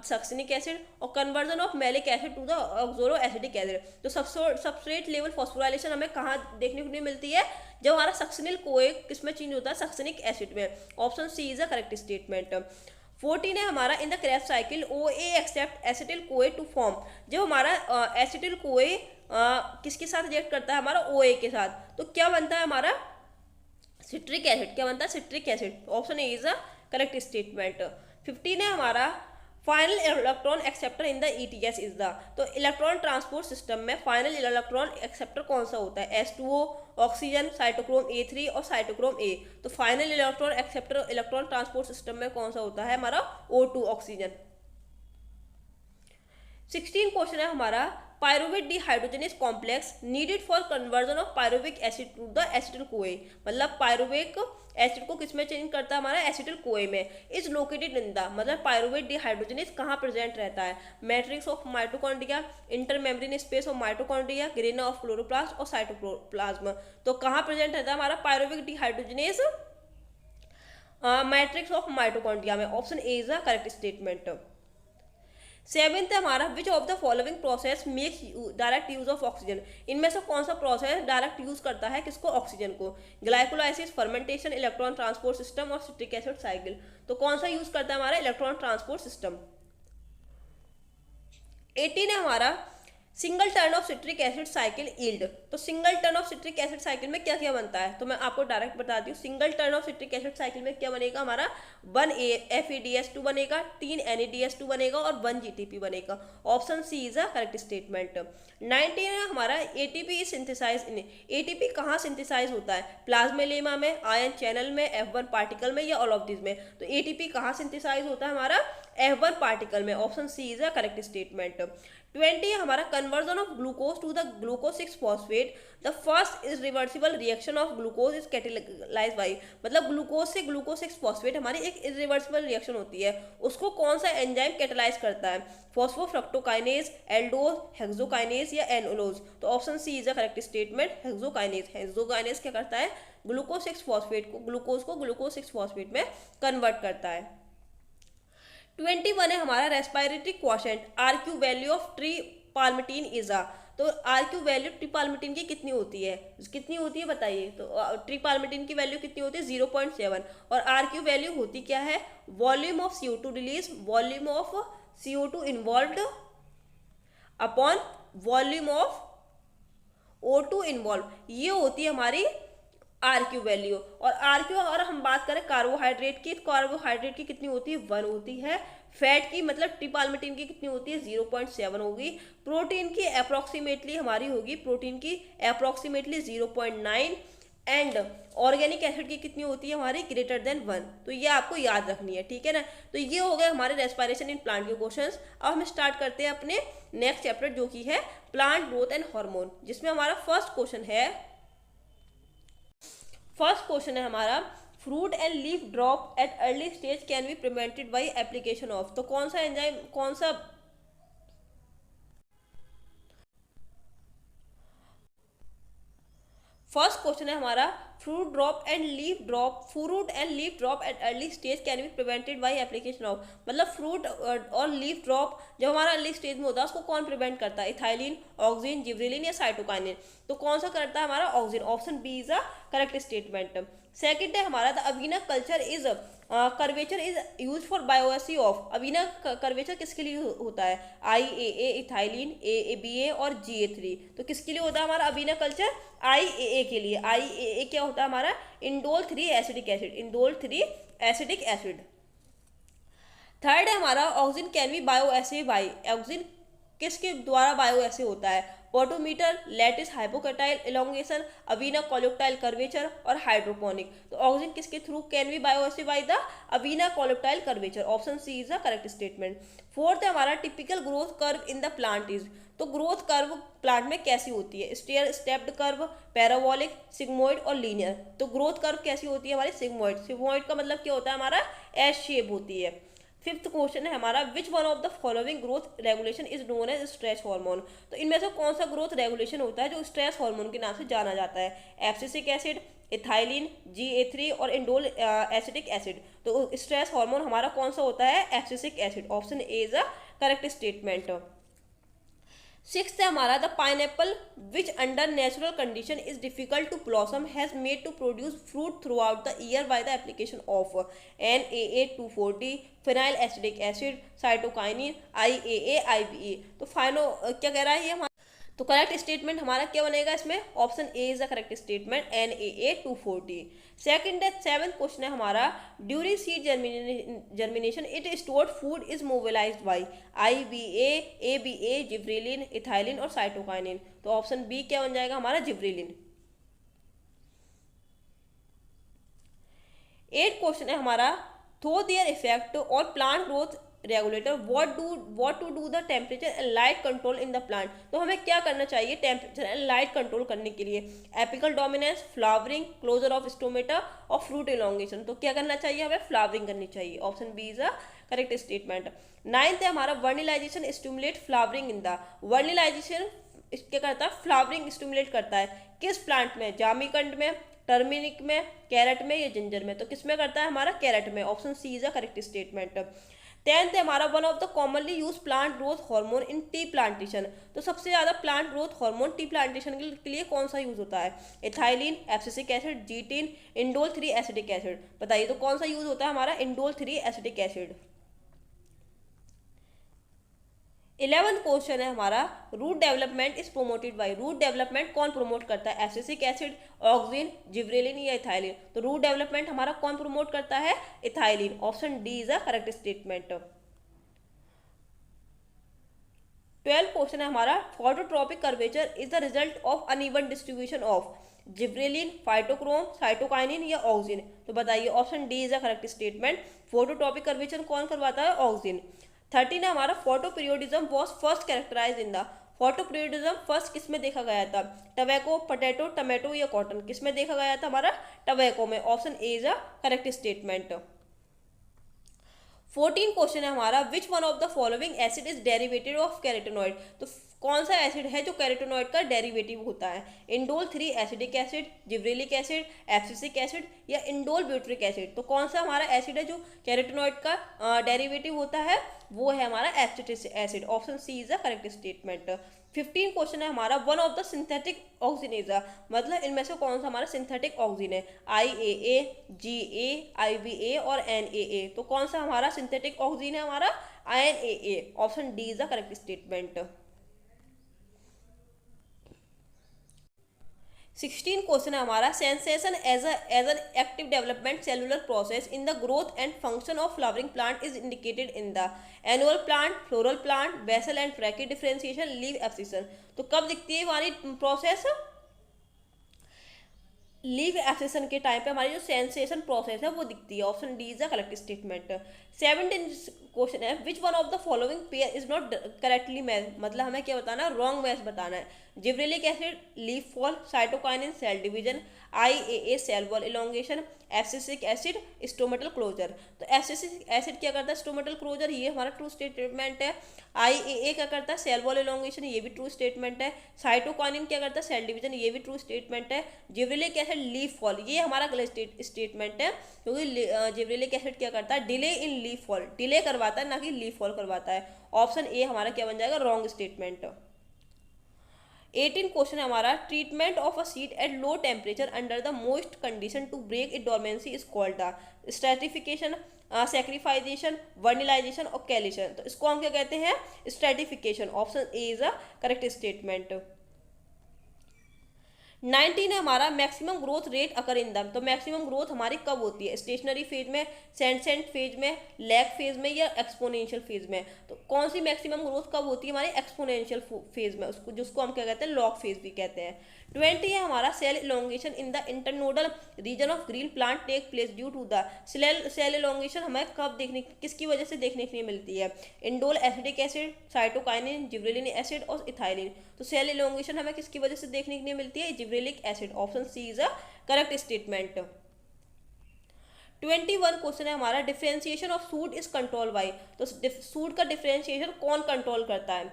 succinic acid और conversion of malic acid to the ऑक्सोलो acidic acid. तो substrate level phosphorylation हमें कहाँ देखने को नहीं मिलती है, जब हमारा सक्सिनिल कोए किसमें चेंज होता है, सक्सिनिक एसिड में। Option C is a correct statement. 14 है हमारा in the Krebs cycle OA except acetyl CoA to form. जब हमारा एसिटिल कोए किसके साथ रिएक्ट करता है, हमारा OA के साथ, तो क्या बनता है हमारा, सिट्रिक एसिड। क्या बनता है, citric acid. Option A is a correct statement. 15 है हमारा final electron acceptor in the ETS is the. तो इलेक्ट्रॉन ट्रांसपोर्ट सिस्टम में फाइनल इलेक्ट्रॉन एक्सेप्टर कौन सा होता है, H2O, ऑक्सीजन, साइटोक्रोम A3 और साइटोक्रोम A। तो final electron acceptor electron transport system में कौन सा होता है हमारा, O2 ऑक्सीजन। 16 क्वेश्चन है हमारा pyruvate dehydrogenase complex needed for conversion of pyruvic acid to the acetyl CoA. मतलब पायरुविक एसिड को किसमें चेंज करता है हमारा, एसिटिल कोए में। इज लोकेटेड इन द, मतलब पायरुवेट डिहाइड्रोजनेस कहाँ प्रेजेंट रहता है, matrix of mitochondria, intermembrane space of mitochondria, grana of chloroplast और साइटोप्लाज्म। तो कहाँ प्रेजेंट रहता है हमारा pyruvic dehydrogenase, matrix of mitochondria में। Option A is the correct statement. 7th है हमारा which of the following process makes direct use of oxygen. इनमें से कौन सा प्रोसेस डायरेक्ट यूज करता है किसको, ऑक्सीजन को, glycolysis, fermentation, electron transport system और सिट्रिक एसिड साइकिल। तो कौन सा यूज करता है हमारा, इलेक्ट्रॉन ट्रांसपोर्ट सिस्टम। 18 है हमारा single turn of citric acid cycle yield. तो single turn of citric acid cycle में क्या क्या बनता है, तो मैं आपको डायरेक्ट बताती हूँ। Single turn of citric acid cycle में क्या बनेगा हमारा, 1 FADS2 बनेगा, 3 NADS2 बनेगा और 1 GTP बनेगा। Option C is a correct statement. 19 है हमारा ATP सिंथेसाइज इन। ATP कहाँ सिंथेसाइज होता है, प्लाज्मेलेमा में, आयन चैनल में, F1 पार्टिकल में या ऑल ऑफ दिस में। तो ATP कहाँ सिंथेसाइज होता है हमारा, F1 पार्टिकल में। Option C is a correct statement. 20 है हमारा conversion of glucose to the glucose 6 phosphate. The first is reversible reaction of glucose is catalyse by. मतलब ग्लूकोज से ग्लूकोज 6 फॉस्फेट हमारी एक इरिवर्सिबल रिएक्शन होती है, उसको कौन सा एंजाइम कैटेलाइज करता है, फॉस्फोफ्रक्टोकाइनेज, एल्डोज, हेक्सोकाइनेज या एनोलोज। तो option C is a correct statement, hexokinase. Hexokinase क्या करता है, ग्लूकोज 6 फॉस्फेट को ग्लूकोज 6 फॉस्फेट में कन्वर्ट करता है। 21 है हमारा respiratory quotient RQ value of tripalmitin is uh. तो RQ वैल्यू ट्री पाल्मिटीन की कितनी होती है, बताइए। तो ट्री पाल्मिटीन की वैल्यू कितनी होती है, 0.7। और RQ वैल्यू होती क्या है, volume of CO2 release, volume of CO2 involved upon volume of O2 involve, ये होती है हमारी आर क्यू वैल्यू। और आर क्यू अगर हम बात करें कार्बोहाइड्रेट की, तो कार्बोहाइड्रेट की कितनी होती है 1 होती है। फैट की मतलब ट्रिपाल्मिटिन की कितनी होती है 0.7 होगी। प्रोटीन की अप्रोक्सीमेटली हमारी होगी, प्रोटीन की अप्रोक्सीमेटली 0.9। एंड ऑर्गेनिक एसिड की कितनी होती है हमारी ग्रेटर देन 1। तो ये आपको याद रखनी है, ठीक है ना। तो ये हो गए हमारे रेस्पिरेशन इन प्लांट के क्वेश्चंस। अब हम स्टार्ट करते हैं अपने नेक्स्ट चैप्टर जो कि है प्लांट ग्रोथ एंड हार्मोन, जिसमें हमारा फर्स्ट क्वेश्चन है हमारा fruit and leaf drop at early stage can be prevented by application of. तो कौन सा एंजाइम, कौन सा फर्स्ट क्वेश्चन है हमारा fruit and leaf drop at early stage can be prevented by application of. मतलब फ्रूट और लीफ ड्रॉप जब हमारा अर्ली स्टेज में होता है उसको कौन प्रिवेंट करता है, इथाइलिन, ऑक्सिन, जिब्रेलिन या साइटोकाइनिन। तो कौन सा करता है हमारा auxin, option B is a correct statement. Second है हमारा the avena culture is curvature is use for bioassay of. Avena curvature किसके लिए होता है, IAA, इथाइलिन, AABA और GA3। तो किसके लिए होता है हमारा अवीना कल्चर, IAA के लिए। IAA क्या होता है हमारा indole 3 acetic acid, indole 3 acetic acid. Third है हमारा auxin can be bioassay by. Auxin किसके द्वारा बायोएसे होता है, potometer, lettuce hypocotyl elongation, avena coleoptile curvature और हाइड्रोपोनिक। तो ऑक्सिन किसके through can be bioassay by the avena coleoptile curvature, option C is the correct statement. Fourth है हमारा typical growth curve in the plant is. तो growth curve plant में कैसी होती है, stair stepped curve, parabolic, sigmoid और linear. तो growth curve कैसी होती है हमारी सिग्मोइड। सिग्मोइड का मतलब क्या होता है हमारा एस शेप होती है। फिफ्थ क्वेश्चन है हमारा which one of the following growth regulation is known as stress hormone. तो इनमें से कौन सा ग्रोथ रेगुलेशन होता है जो स्ट्रेस हार्मोन के नाम से जाना जाता है, एब्सिसिक एसिड, इथाइलिन, GA3 और इंडोल एसिडिक एसिड। तो स्ट्रेस हार्मोन हमारा कौन सा होता है, abscisic acid, option A is a correct statement. Sixth है हमारा the pineapple which under natural condition is difficult to blossom has made to produce fruit throughout the year by the application of NAA240, phenyl acidic acid, cytokinin, IAA, IBA। तो फाइनो क्या कह रहा है ये हमारा, तो करेक्ट स्टेटमेंट हमारा क्या बनेगा इसमें, option A is the correct statement, NAA240। Second है सेवेंथ क्वेश्चन है हमारा during seed germination it stored food is mobilised by IBA, ABA, gibberellin, ethylene और साइटोकाइनिन। तो ऑप्शन बी क्या बन जाएगा हमारा जिब्रेलिन। एट क्वेश्चन है हमारा थ्रो देयर इफेक्ट और plant growth regulator what to do the temperature and light control in the plant. तो हमें क्या करना चाहिए टेम्परेचर एंड लाइट कंट्रोल करने के लिए, apical dominance, flowering, closure of stomata और फ्रूट इलोंगेशन। तो क्या करना चाहिए हमें, फ्लावरिंग करनी चाहिए, option B is a correct statement. Ninth है हमारा vernalisation stimulate flowering in the. Vernalisation क्या करता है, फ्लावरिंग स्टिमुलेट करता है किस प्लांट में, जामीकंड में, टर्मिनिक में, कैरेट में या जिंजर में। तो किसमें करता है हमारा कैरेट में, option C is a correct statement. Tenth है हमारा one of the commonly use plant growth hormone in tea plantation. तो सबसे ज्यादा plant growth hormone tea plantation के लिए कौन सा यूज होता है, ethylene, abscisic acid, zeatin, indole 3 acetic acid. बताइए तो कौन सा यूज होता है हमारा indole 3 acetic acid. 11th question है हमारा root development is promoted by. Root development कौन प्रोमोट करता है, एब्सिसिक एसिड, ऑक्सिन, जिब्रेलिन या इथाइलिन। तो रूट डेवलपमेंट हमारा कौन प्रोमोट करता है, ethylene, option D is a correct statement. 12th question है हमारा phototropic curvature is the result of uneven distribution of gibberellin, phytochrome, cytokinin या ऑक्सिन। तो बताइए option D is a correct statement. Phototropic curvature कौन करवाता है, ऑक्सिन। 13 है हमारा photoperiodism was first characterise in the. Photoperiodism first किस में देखा गया था, टबैको, पोटैटो, टमाटो या कॉटन। किस में देखा गया था हमारा, टबैको में, option A is a correct statement. 14 question है हमारा which one of the following acid is derivative of carotenoid. तो कौन सा एसिड है जो कैरोटीनॉइड का डेरिवेटिव होता है, indole 3 acetic acid, gibberellic acid, abscisic acid या इंडोल ब्यूट्रिक एसिड। तो कौन सा हमारा एसिड है जो कैरोटीनॉइड का डेरिवेटिव होता है, वो है हमारा abscisic acid, option C is the correct statement. 15 question है हमारा one of the synthetic oxygen is a. मतलब इनमें से कौन सा हमारा सिंथेटिक ऑक्सीजन है, IAA, GA, IBA और NAA। तो कौन सा हमारा सिंथेटिक ऑक्सीजन है हमारा, INAA, option D is the correct statement. 16 question है हमारा, sensation as an active development cellular process in the growth and function of flowering plant is indicated in the annual plant, floral plant, basal and tracheae differentiation, leave abscission. तो कब दिखती है हमारी process? Leave abscission के time पे हमारी जो sensation process है वो दिखती है। Option D is the correct statement. 17 question है, which one of the following pair is not correctly match, मतलब हमें क्या बताना है, रॉन्ग मैच बताना है। Gibberellic acid leaf fall, cytokinin cell division, IAA cell wall elongation, abscisic acid stomatal closure. तो abscisic acid क्या करता है, स्टोमेटल क्लोजर, ये हमारा ट्रू स्टेटमेंट है। IAA क्या करता है, सेल वॉल इलोंगेशन, ये भी ट्रू स्टेटमेंट है। साइटोकाइनिन क्या करता है, सेल डिवीजन, ये भी ट्रू स्टेटमेंट है। जिब्रेलिक एसिड लीफ फॉल, ये हमारा गलत स्टेटमेंट है, क्योंकि जिब्रेलिक एसिड क्या करता है, delay in leaf fall, delay करवाता है ना कि लीफ फॉल करवाता है। ऑप्शन ए हमारा क्या बन जाएगा, रॉन्ग स्टेटमेंट। 18 क्वेश्चन है हमारा, treatment of a seed at low temperature under the moist condition to break its dormancy is called the stratification, scarification, vernalization और कैलिशन। तो इसको हम क्या कहते हैं, stratification. Option A is a correct statement. 19 है हमारा, maximum growth rate occur in दम। तो मैक्सिमम ग्रोथ हमारी कब होती है, स्टेशनरी फेज में, सेंसेंट फेज में, लैग फेज में या एक्सपोनेंशियल फेज में। तो कौन सी मैक्सिमम ग्रोथ कब होती है हमारी, एक्सपोनेंशियल फेज में, उसको जिसको हम क्या कहते हैं, लॉग फेज भी कहते हैं। 20 है हमारा, cell elongation in the internodal region of green plant take place due to the cell elongation हमें कब देखने, किसकी वजह से देखने के लिए मिलती है, indole acidic acid, cytokinin, gibberellin acid और इथाइलिन। तो सेल इलोंगेशन हमें किसकी वजह से देखने के लिए मिलती है, gibberellic acid. Option C is a correct statement. 21 question है हमारा, differentiation of shoot is control by. तो सूड का डिफरेंशिएशन कौन कंट्रोल करता है,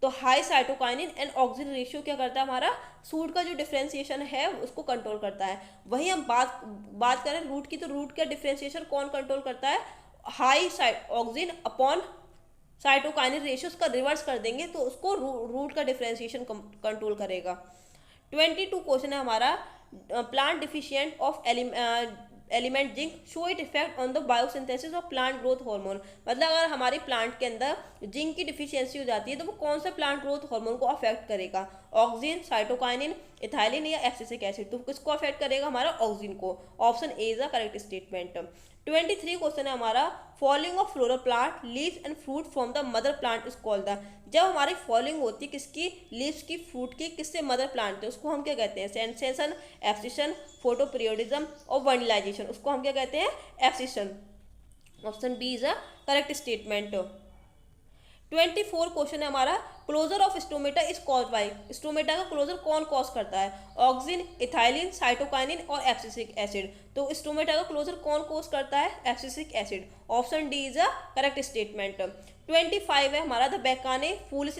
तो high cytokinin and oxygen ratio क्या करता है, हमारा सूड का जो डिफरेंशिएशन है उसको कंट्रोल करता है। वहीं हम बात करें रूट की, तो रूट का डिफरेंशिएशन कौन कंट्रोल करता है, high oxygen upon cytokinin ratio, उसका रिवर्स कर देंगे तो उसको रूट का डिफरेंशिएशन कंट्रोल करेगा। 22 क्वेश्चन है हमारा, plant deficient of element zinc show it effect on the biosynthesis of plant growth hormone. मतलब अगर हमारी प्लांट के अंदर जिंक की डिफिशियंसी हो जाती है तो वो कौन सा प्लांट ग्रोथ हार्मोन को अफेक्ट करेगा, ऑक्सीजन, साइटोकाइनिन, इथाइलिन या एब्सिसिक एसिड। तो किसको अफेक्ट करेगा, हमारा ऑक्सीजन को। Option A is the correct statement. 23 question है हमारा, falling of floral plant leaves and fruit from the mother plant is called the. जब हमारी फॉलिंग होती है किसकी, लीव्स की, फ्रूट की, किससे, मदर प्लांट है, उसको हम क्या कहते हैं, सेंसेशन, एब्सिशन, फोटोपीरियोडिज्म और वर्निलाइजेशन, उसको हम क्या कहते हैं, abscission. Option D is a correct statement. 24 question है हमारा, closure of stomata is cause by. Stomata का क्लोजर कौन कॉज करता है, ऑक्सीजन, इथाइलिन, साइटोकाइनिन और एब्सिसिक एसिड। तो स्टोमेटा का क्लोजर कौन कॉज करता है, abscisic acid. Option D is a correct statement. 25 है हमारा, the bakanae foolish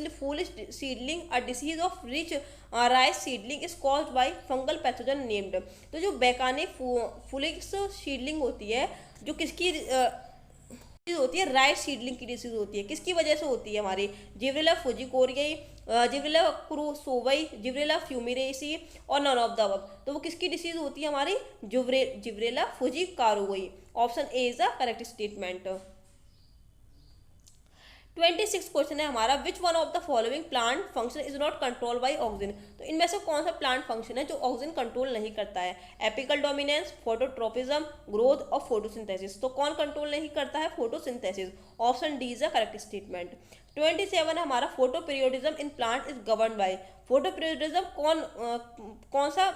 seedling a disease of rich rice seedling is caused by fungal pathogen named. तो जो बेकाने फूलिश सीडलिंग होती है, जो किसकी होती है, राइट सीडलिंग की डिसीज होती है, किसकी वजह से होती है, हमारी जिब्रेला फुजिकोरियाई, जिब्रेला क्रूसोवई, जिब्रेला फ्यूमिरेसी और नन ऑफ द अबव। तो वो किसकी डिसीज होती है, हमारी gibberella fujikuroi. Option A is the correct statement. 26 question है हमारा, which one of the following plant function is not control by oxygen. तो इनमें से कौन सा प्लांट फंक्शन है जो ऑक्सीजन कंट्रोल नहीं करता है, एपिकल डोमिनेंस, फोटोट्रोपिज्म, ग्रोथ और फोटोसिंथेसिस। तो कौन कंट्रोल नहीं करता है, photosynthesis. Option D is the correct statement. 27 है हमारा, photoperiodism in plant is govern by. Photoperiodism कौन सा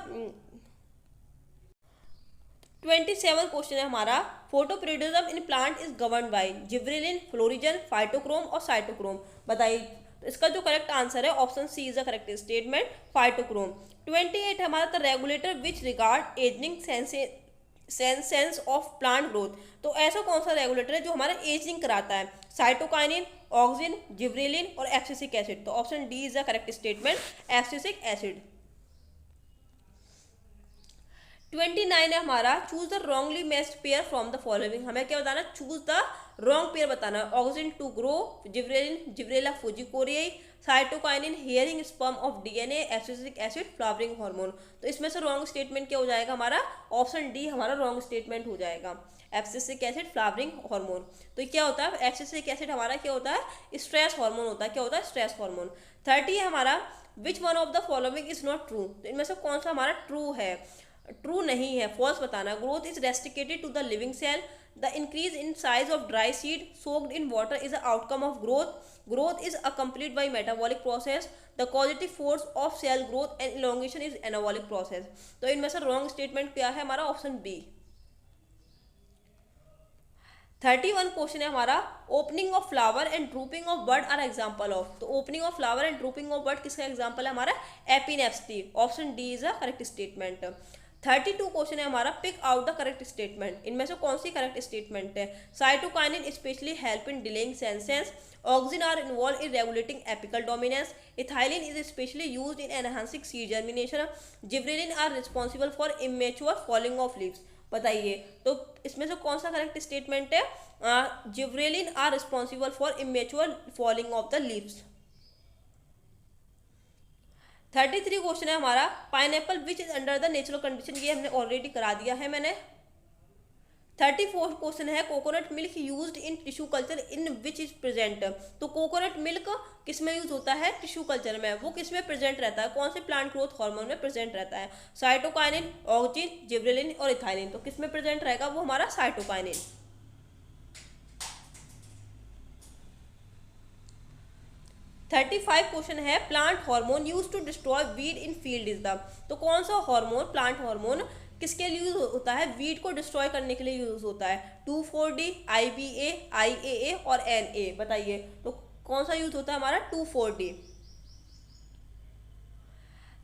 27 क्वेश्चन है हमारा, photoperiodism in plant is govern by gibberellin, florigen, phytochrome और साइटोक्रोम। बताइए, तो इसका जो करेक्ट आंसर है option C is the correct statement, phytochrome. 28 है हमारा, the regulator which regard ageing sense of plant growth. तो ऐसा कौन सा रेगुलेटर है जो हमारा एजिंग कराता है, साइटोकाइनिन, ऑक्सीजन, जिब्रेलिन और एब्सिसिक एसिड। तो option D is the correct statement, abscisic acid. 29 है हमारा, choose the wrongly matched pair from the following. हमें क्या बताना, चूज द रॉन्ग पेयर बताना है, oxygen to grow, gibberellin, gibberella fujikuroi, cytokinin, herring sperm of DNA, abscisic acid, flowering hormone. तो इसमें से रॉन्ग स्टेटमेंट क्या हो जाएगा, हमारा ऑप्शन डी हमारा रॉन्ग स्टेटमेंट हो जाएगा, एब्सिसिक एसिड, फ्लावरिंग हार्मोन। तो क्या होता है, एब्सिसिक एसिड हमारा क्या होता है, स्ट्रेस हार्मोन होता है। क्या होता है, स्ट्रेस हार्मोन। 30 है हमारा, which one of the following is not true, तो इनमें से कौन सा हमारा ट्रू है, ट्रू नहीं है, फॉल्स बताना। Growth is restricted to the living cell, the increase in size of dry seed soaked in water is a outcome of growth, growth is accomplished by metabolic process, the positive force of cell growth and elongation is anabolic process. तो इनमें से wrong statement क्या है हमारा, option B. 31 question है हमारा, opening of flower and drooping of bird are example of, तो opening of flower and drooping of bird किसका एग्जांपल है हमारा, epinasty, option D is a correct statement. 32 question है हमारा, pick out the correct statement, इनमें से कौन सी करेक्ट स्टेटमेंट है, cytokinin specially help in delaying senescence, auxin are involve in regulating apical dominance, ethylene is specially used in enhancing seed germination, gibberellin are responsible for immature falling of leaves. बताइए तो इसमें से कौन सा correct statement है, gibberellin are responsible for immature falling of the leaves. 33 question है हमारा, pineapple which is under the natural condition, ये हमने ऑलरेडी करा दिया है मैंने। 34 क्वेश्चन है, coconut milk used in tissue culture in which is present, तो कोकोनट मिल्क किस में यूज होता है, टिश्यू कल्चर में, वो किस में प्रेजेंट रहता है, कौन से प्लांट ग्रोथ हार्मोन में प्रेजेंट रहता है, साइटोकाइनिन, ऑक्सिन, जिब्रेलिन और इथाइलिन, तो किस में प्रेजेंट रहेगा वो हमारा साइटोकाइनिन। 35 क्वेश्चन है, plant hormone use to destroy weed in field is the, तो कौन सा हार्मोन, प्लांट हार्मोन किसके लिए यूज होता है, वीड को डिस्ट्रॉय करने के लिए यूज होता है, 2,4-D, IBA, IAA और NA। बताइए तो कौन सा यूज होता है हमारा, 2,4-D।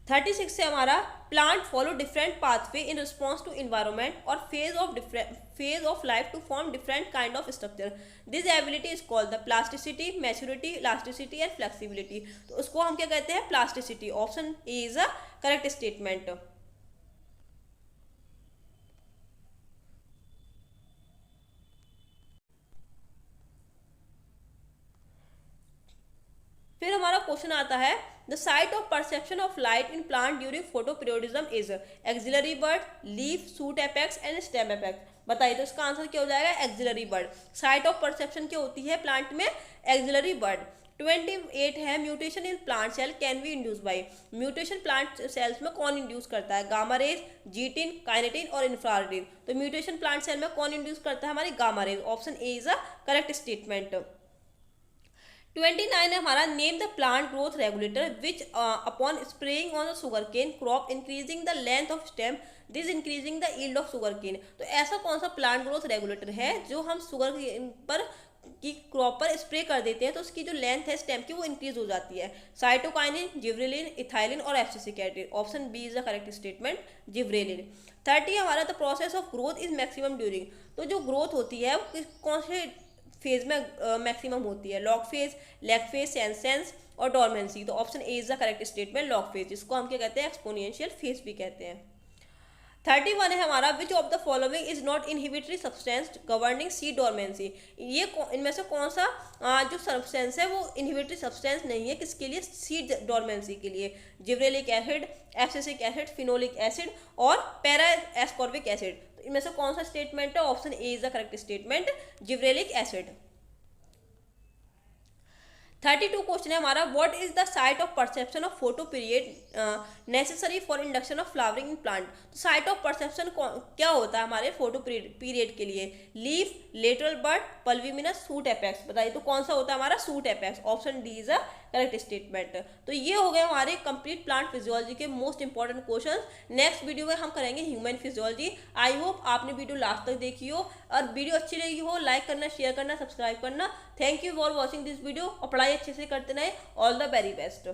36 से हमारा, plant follow different pathway in response to environment और phase of life to form different kind of structure, this ability is called the plasticity, maturity, elasticity and flexibility, तो उसको हम क्या कहते हैं, plasticity, option A is a correct statement. फिर हमारा question आता है, the site of perception of light in plant during photoperiodism is axillary bud, leaf, shoot apex and stem apex. बताइए तो इसका आंसर क्या हो जाएगा, axillary bird. Site of perception क्या होती है प्लांट में, एक्सिलरी बर्ड। 28 है, mutation in plant cell can be induce by, mutation plant cells में कौन इंड्यूस करता है, गामा रेज, जीटिन, काइनेटिन और इंफ्रारेड, तो म्यूटेशन प्लांट सेल में कौन इंड्यूस करता है, हमारी gamma rays, option A is a correct statement. 29 है हमारा, name the plant growth regulator which upon spraying on the sugar cane crop increasing the length of stem, this increasing the yield of sugar cane, तो ऐसा कौन सा plant growth regulator है जो हम sugar cane पर की क्रॉप पर स्प्रे कर देते हैं तो उसकी जो लेंथ है स्टेम की वो इंक्रीज हो जाती है, साइटोकाइनिन, जिब्रेलिन, इथाइलिन और abscisic, option B is the correct statement, gibberellin. 30 हमारा, the process of growth is maximum during, तो जो ग्रोथ होती है वो कौन से फेज में मैक्सिमम होती है, log phase, lag phase, senescence और डॉर्मेंसी, तो option A is the correct statement, log phase, जिसको हम क्या कहते हैं, एक्सपोनेंशियल फेज भी कहते हैं। 31 है हमारा, which of the following is not inhibitory substance governing seed dormancy, ये इनमें से कौन सा जो सब्सटेंस है वो इनहिबिटरी सब्सटेंस नहीं है, किसके लिए, सीड डॉर्मेंसी के लिए, gibberellic acid, abscisic acid, phenolic acid और पैरा एस्कॉर्बिक एसिड, तो इनमें से कौन सा स्टेटमेंट है, option A is the correct statement, gibberellic acid. 32 question है हमारा, what is the site of perception of photo period necessary for induction of flowering in plant, तो साइट ऑफ परसेप्शन क्या होता है हमारे फोटो पीरियड के लिए, leaf, lateral bud, pulvinus, shoot apex, बताइए तो कौन सा होता है हमारा, suit apex, option D is a correct statement. तो ये हो गए हमारे कंप्लीट प्लांट फिजियोलॉजी के most important question. Next video में हम करेंगे ह्यूमन फिजियोलॉजी। आई होप आपने वीडियो लास्ट तक देखी हो, और वीडियो अच्छी लगी हो लाइक करना, शेयर करना, सब्सक्राइब करना। Thank you for watching this video, और पढ़ाई अच्छे से करते रहे। All the very best.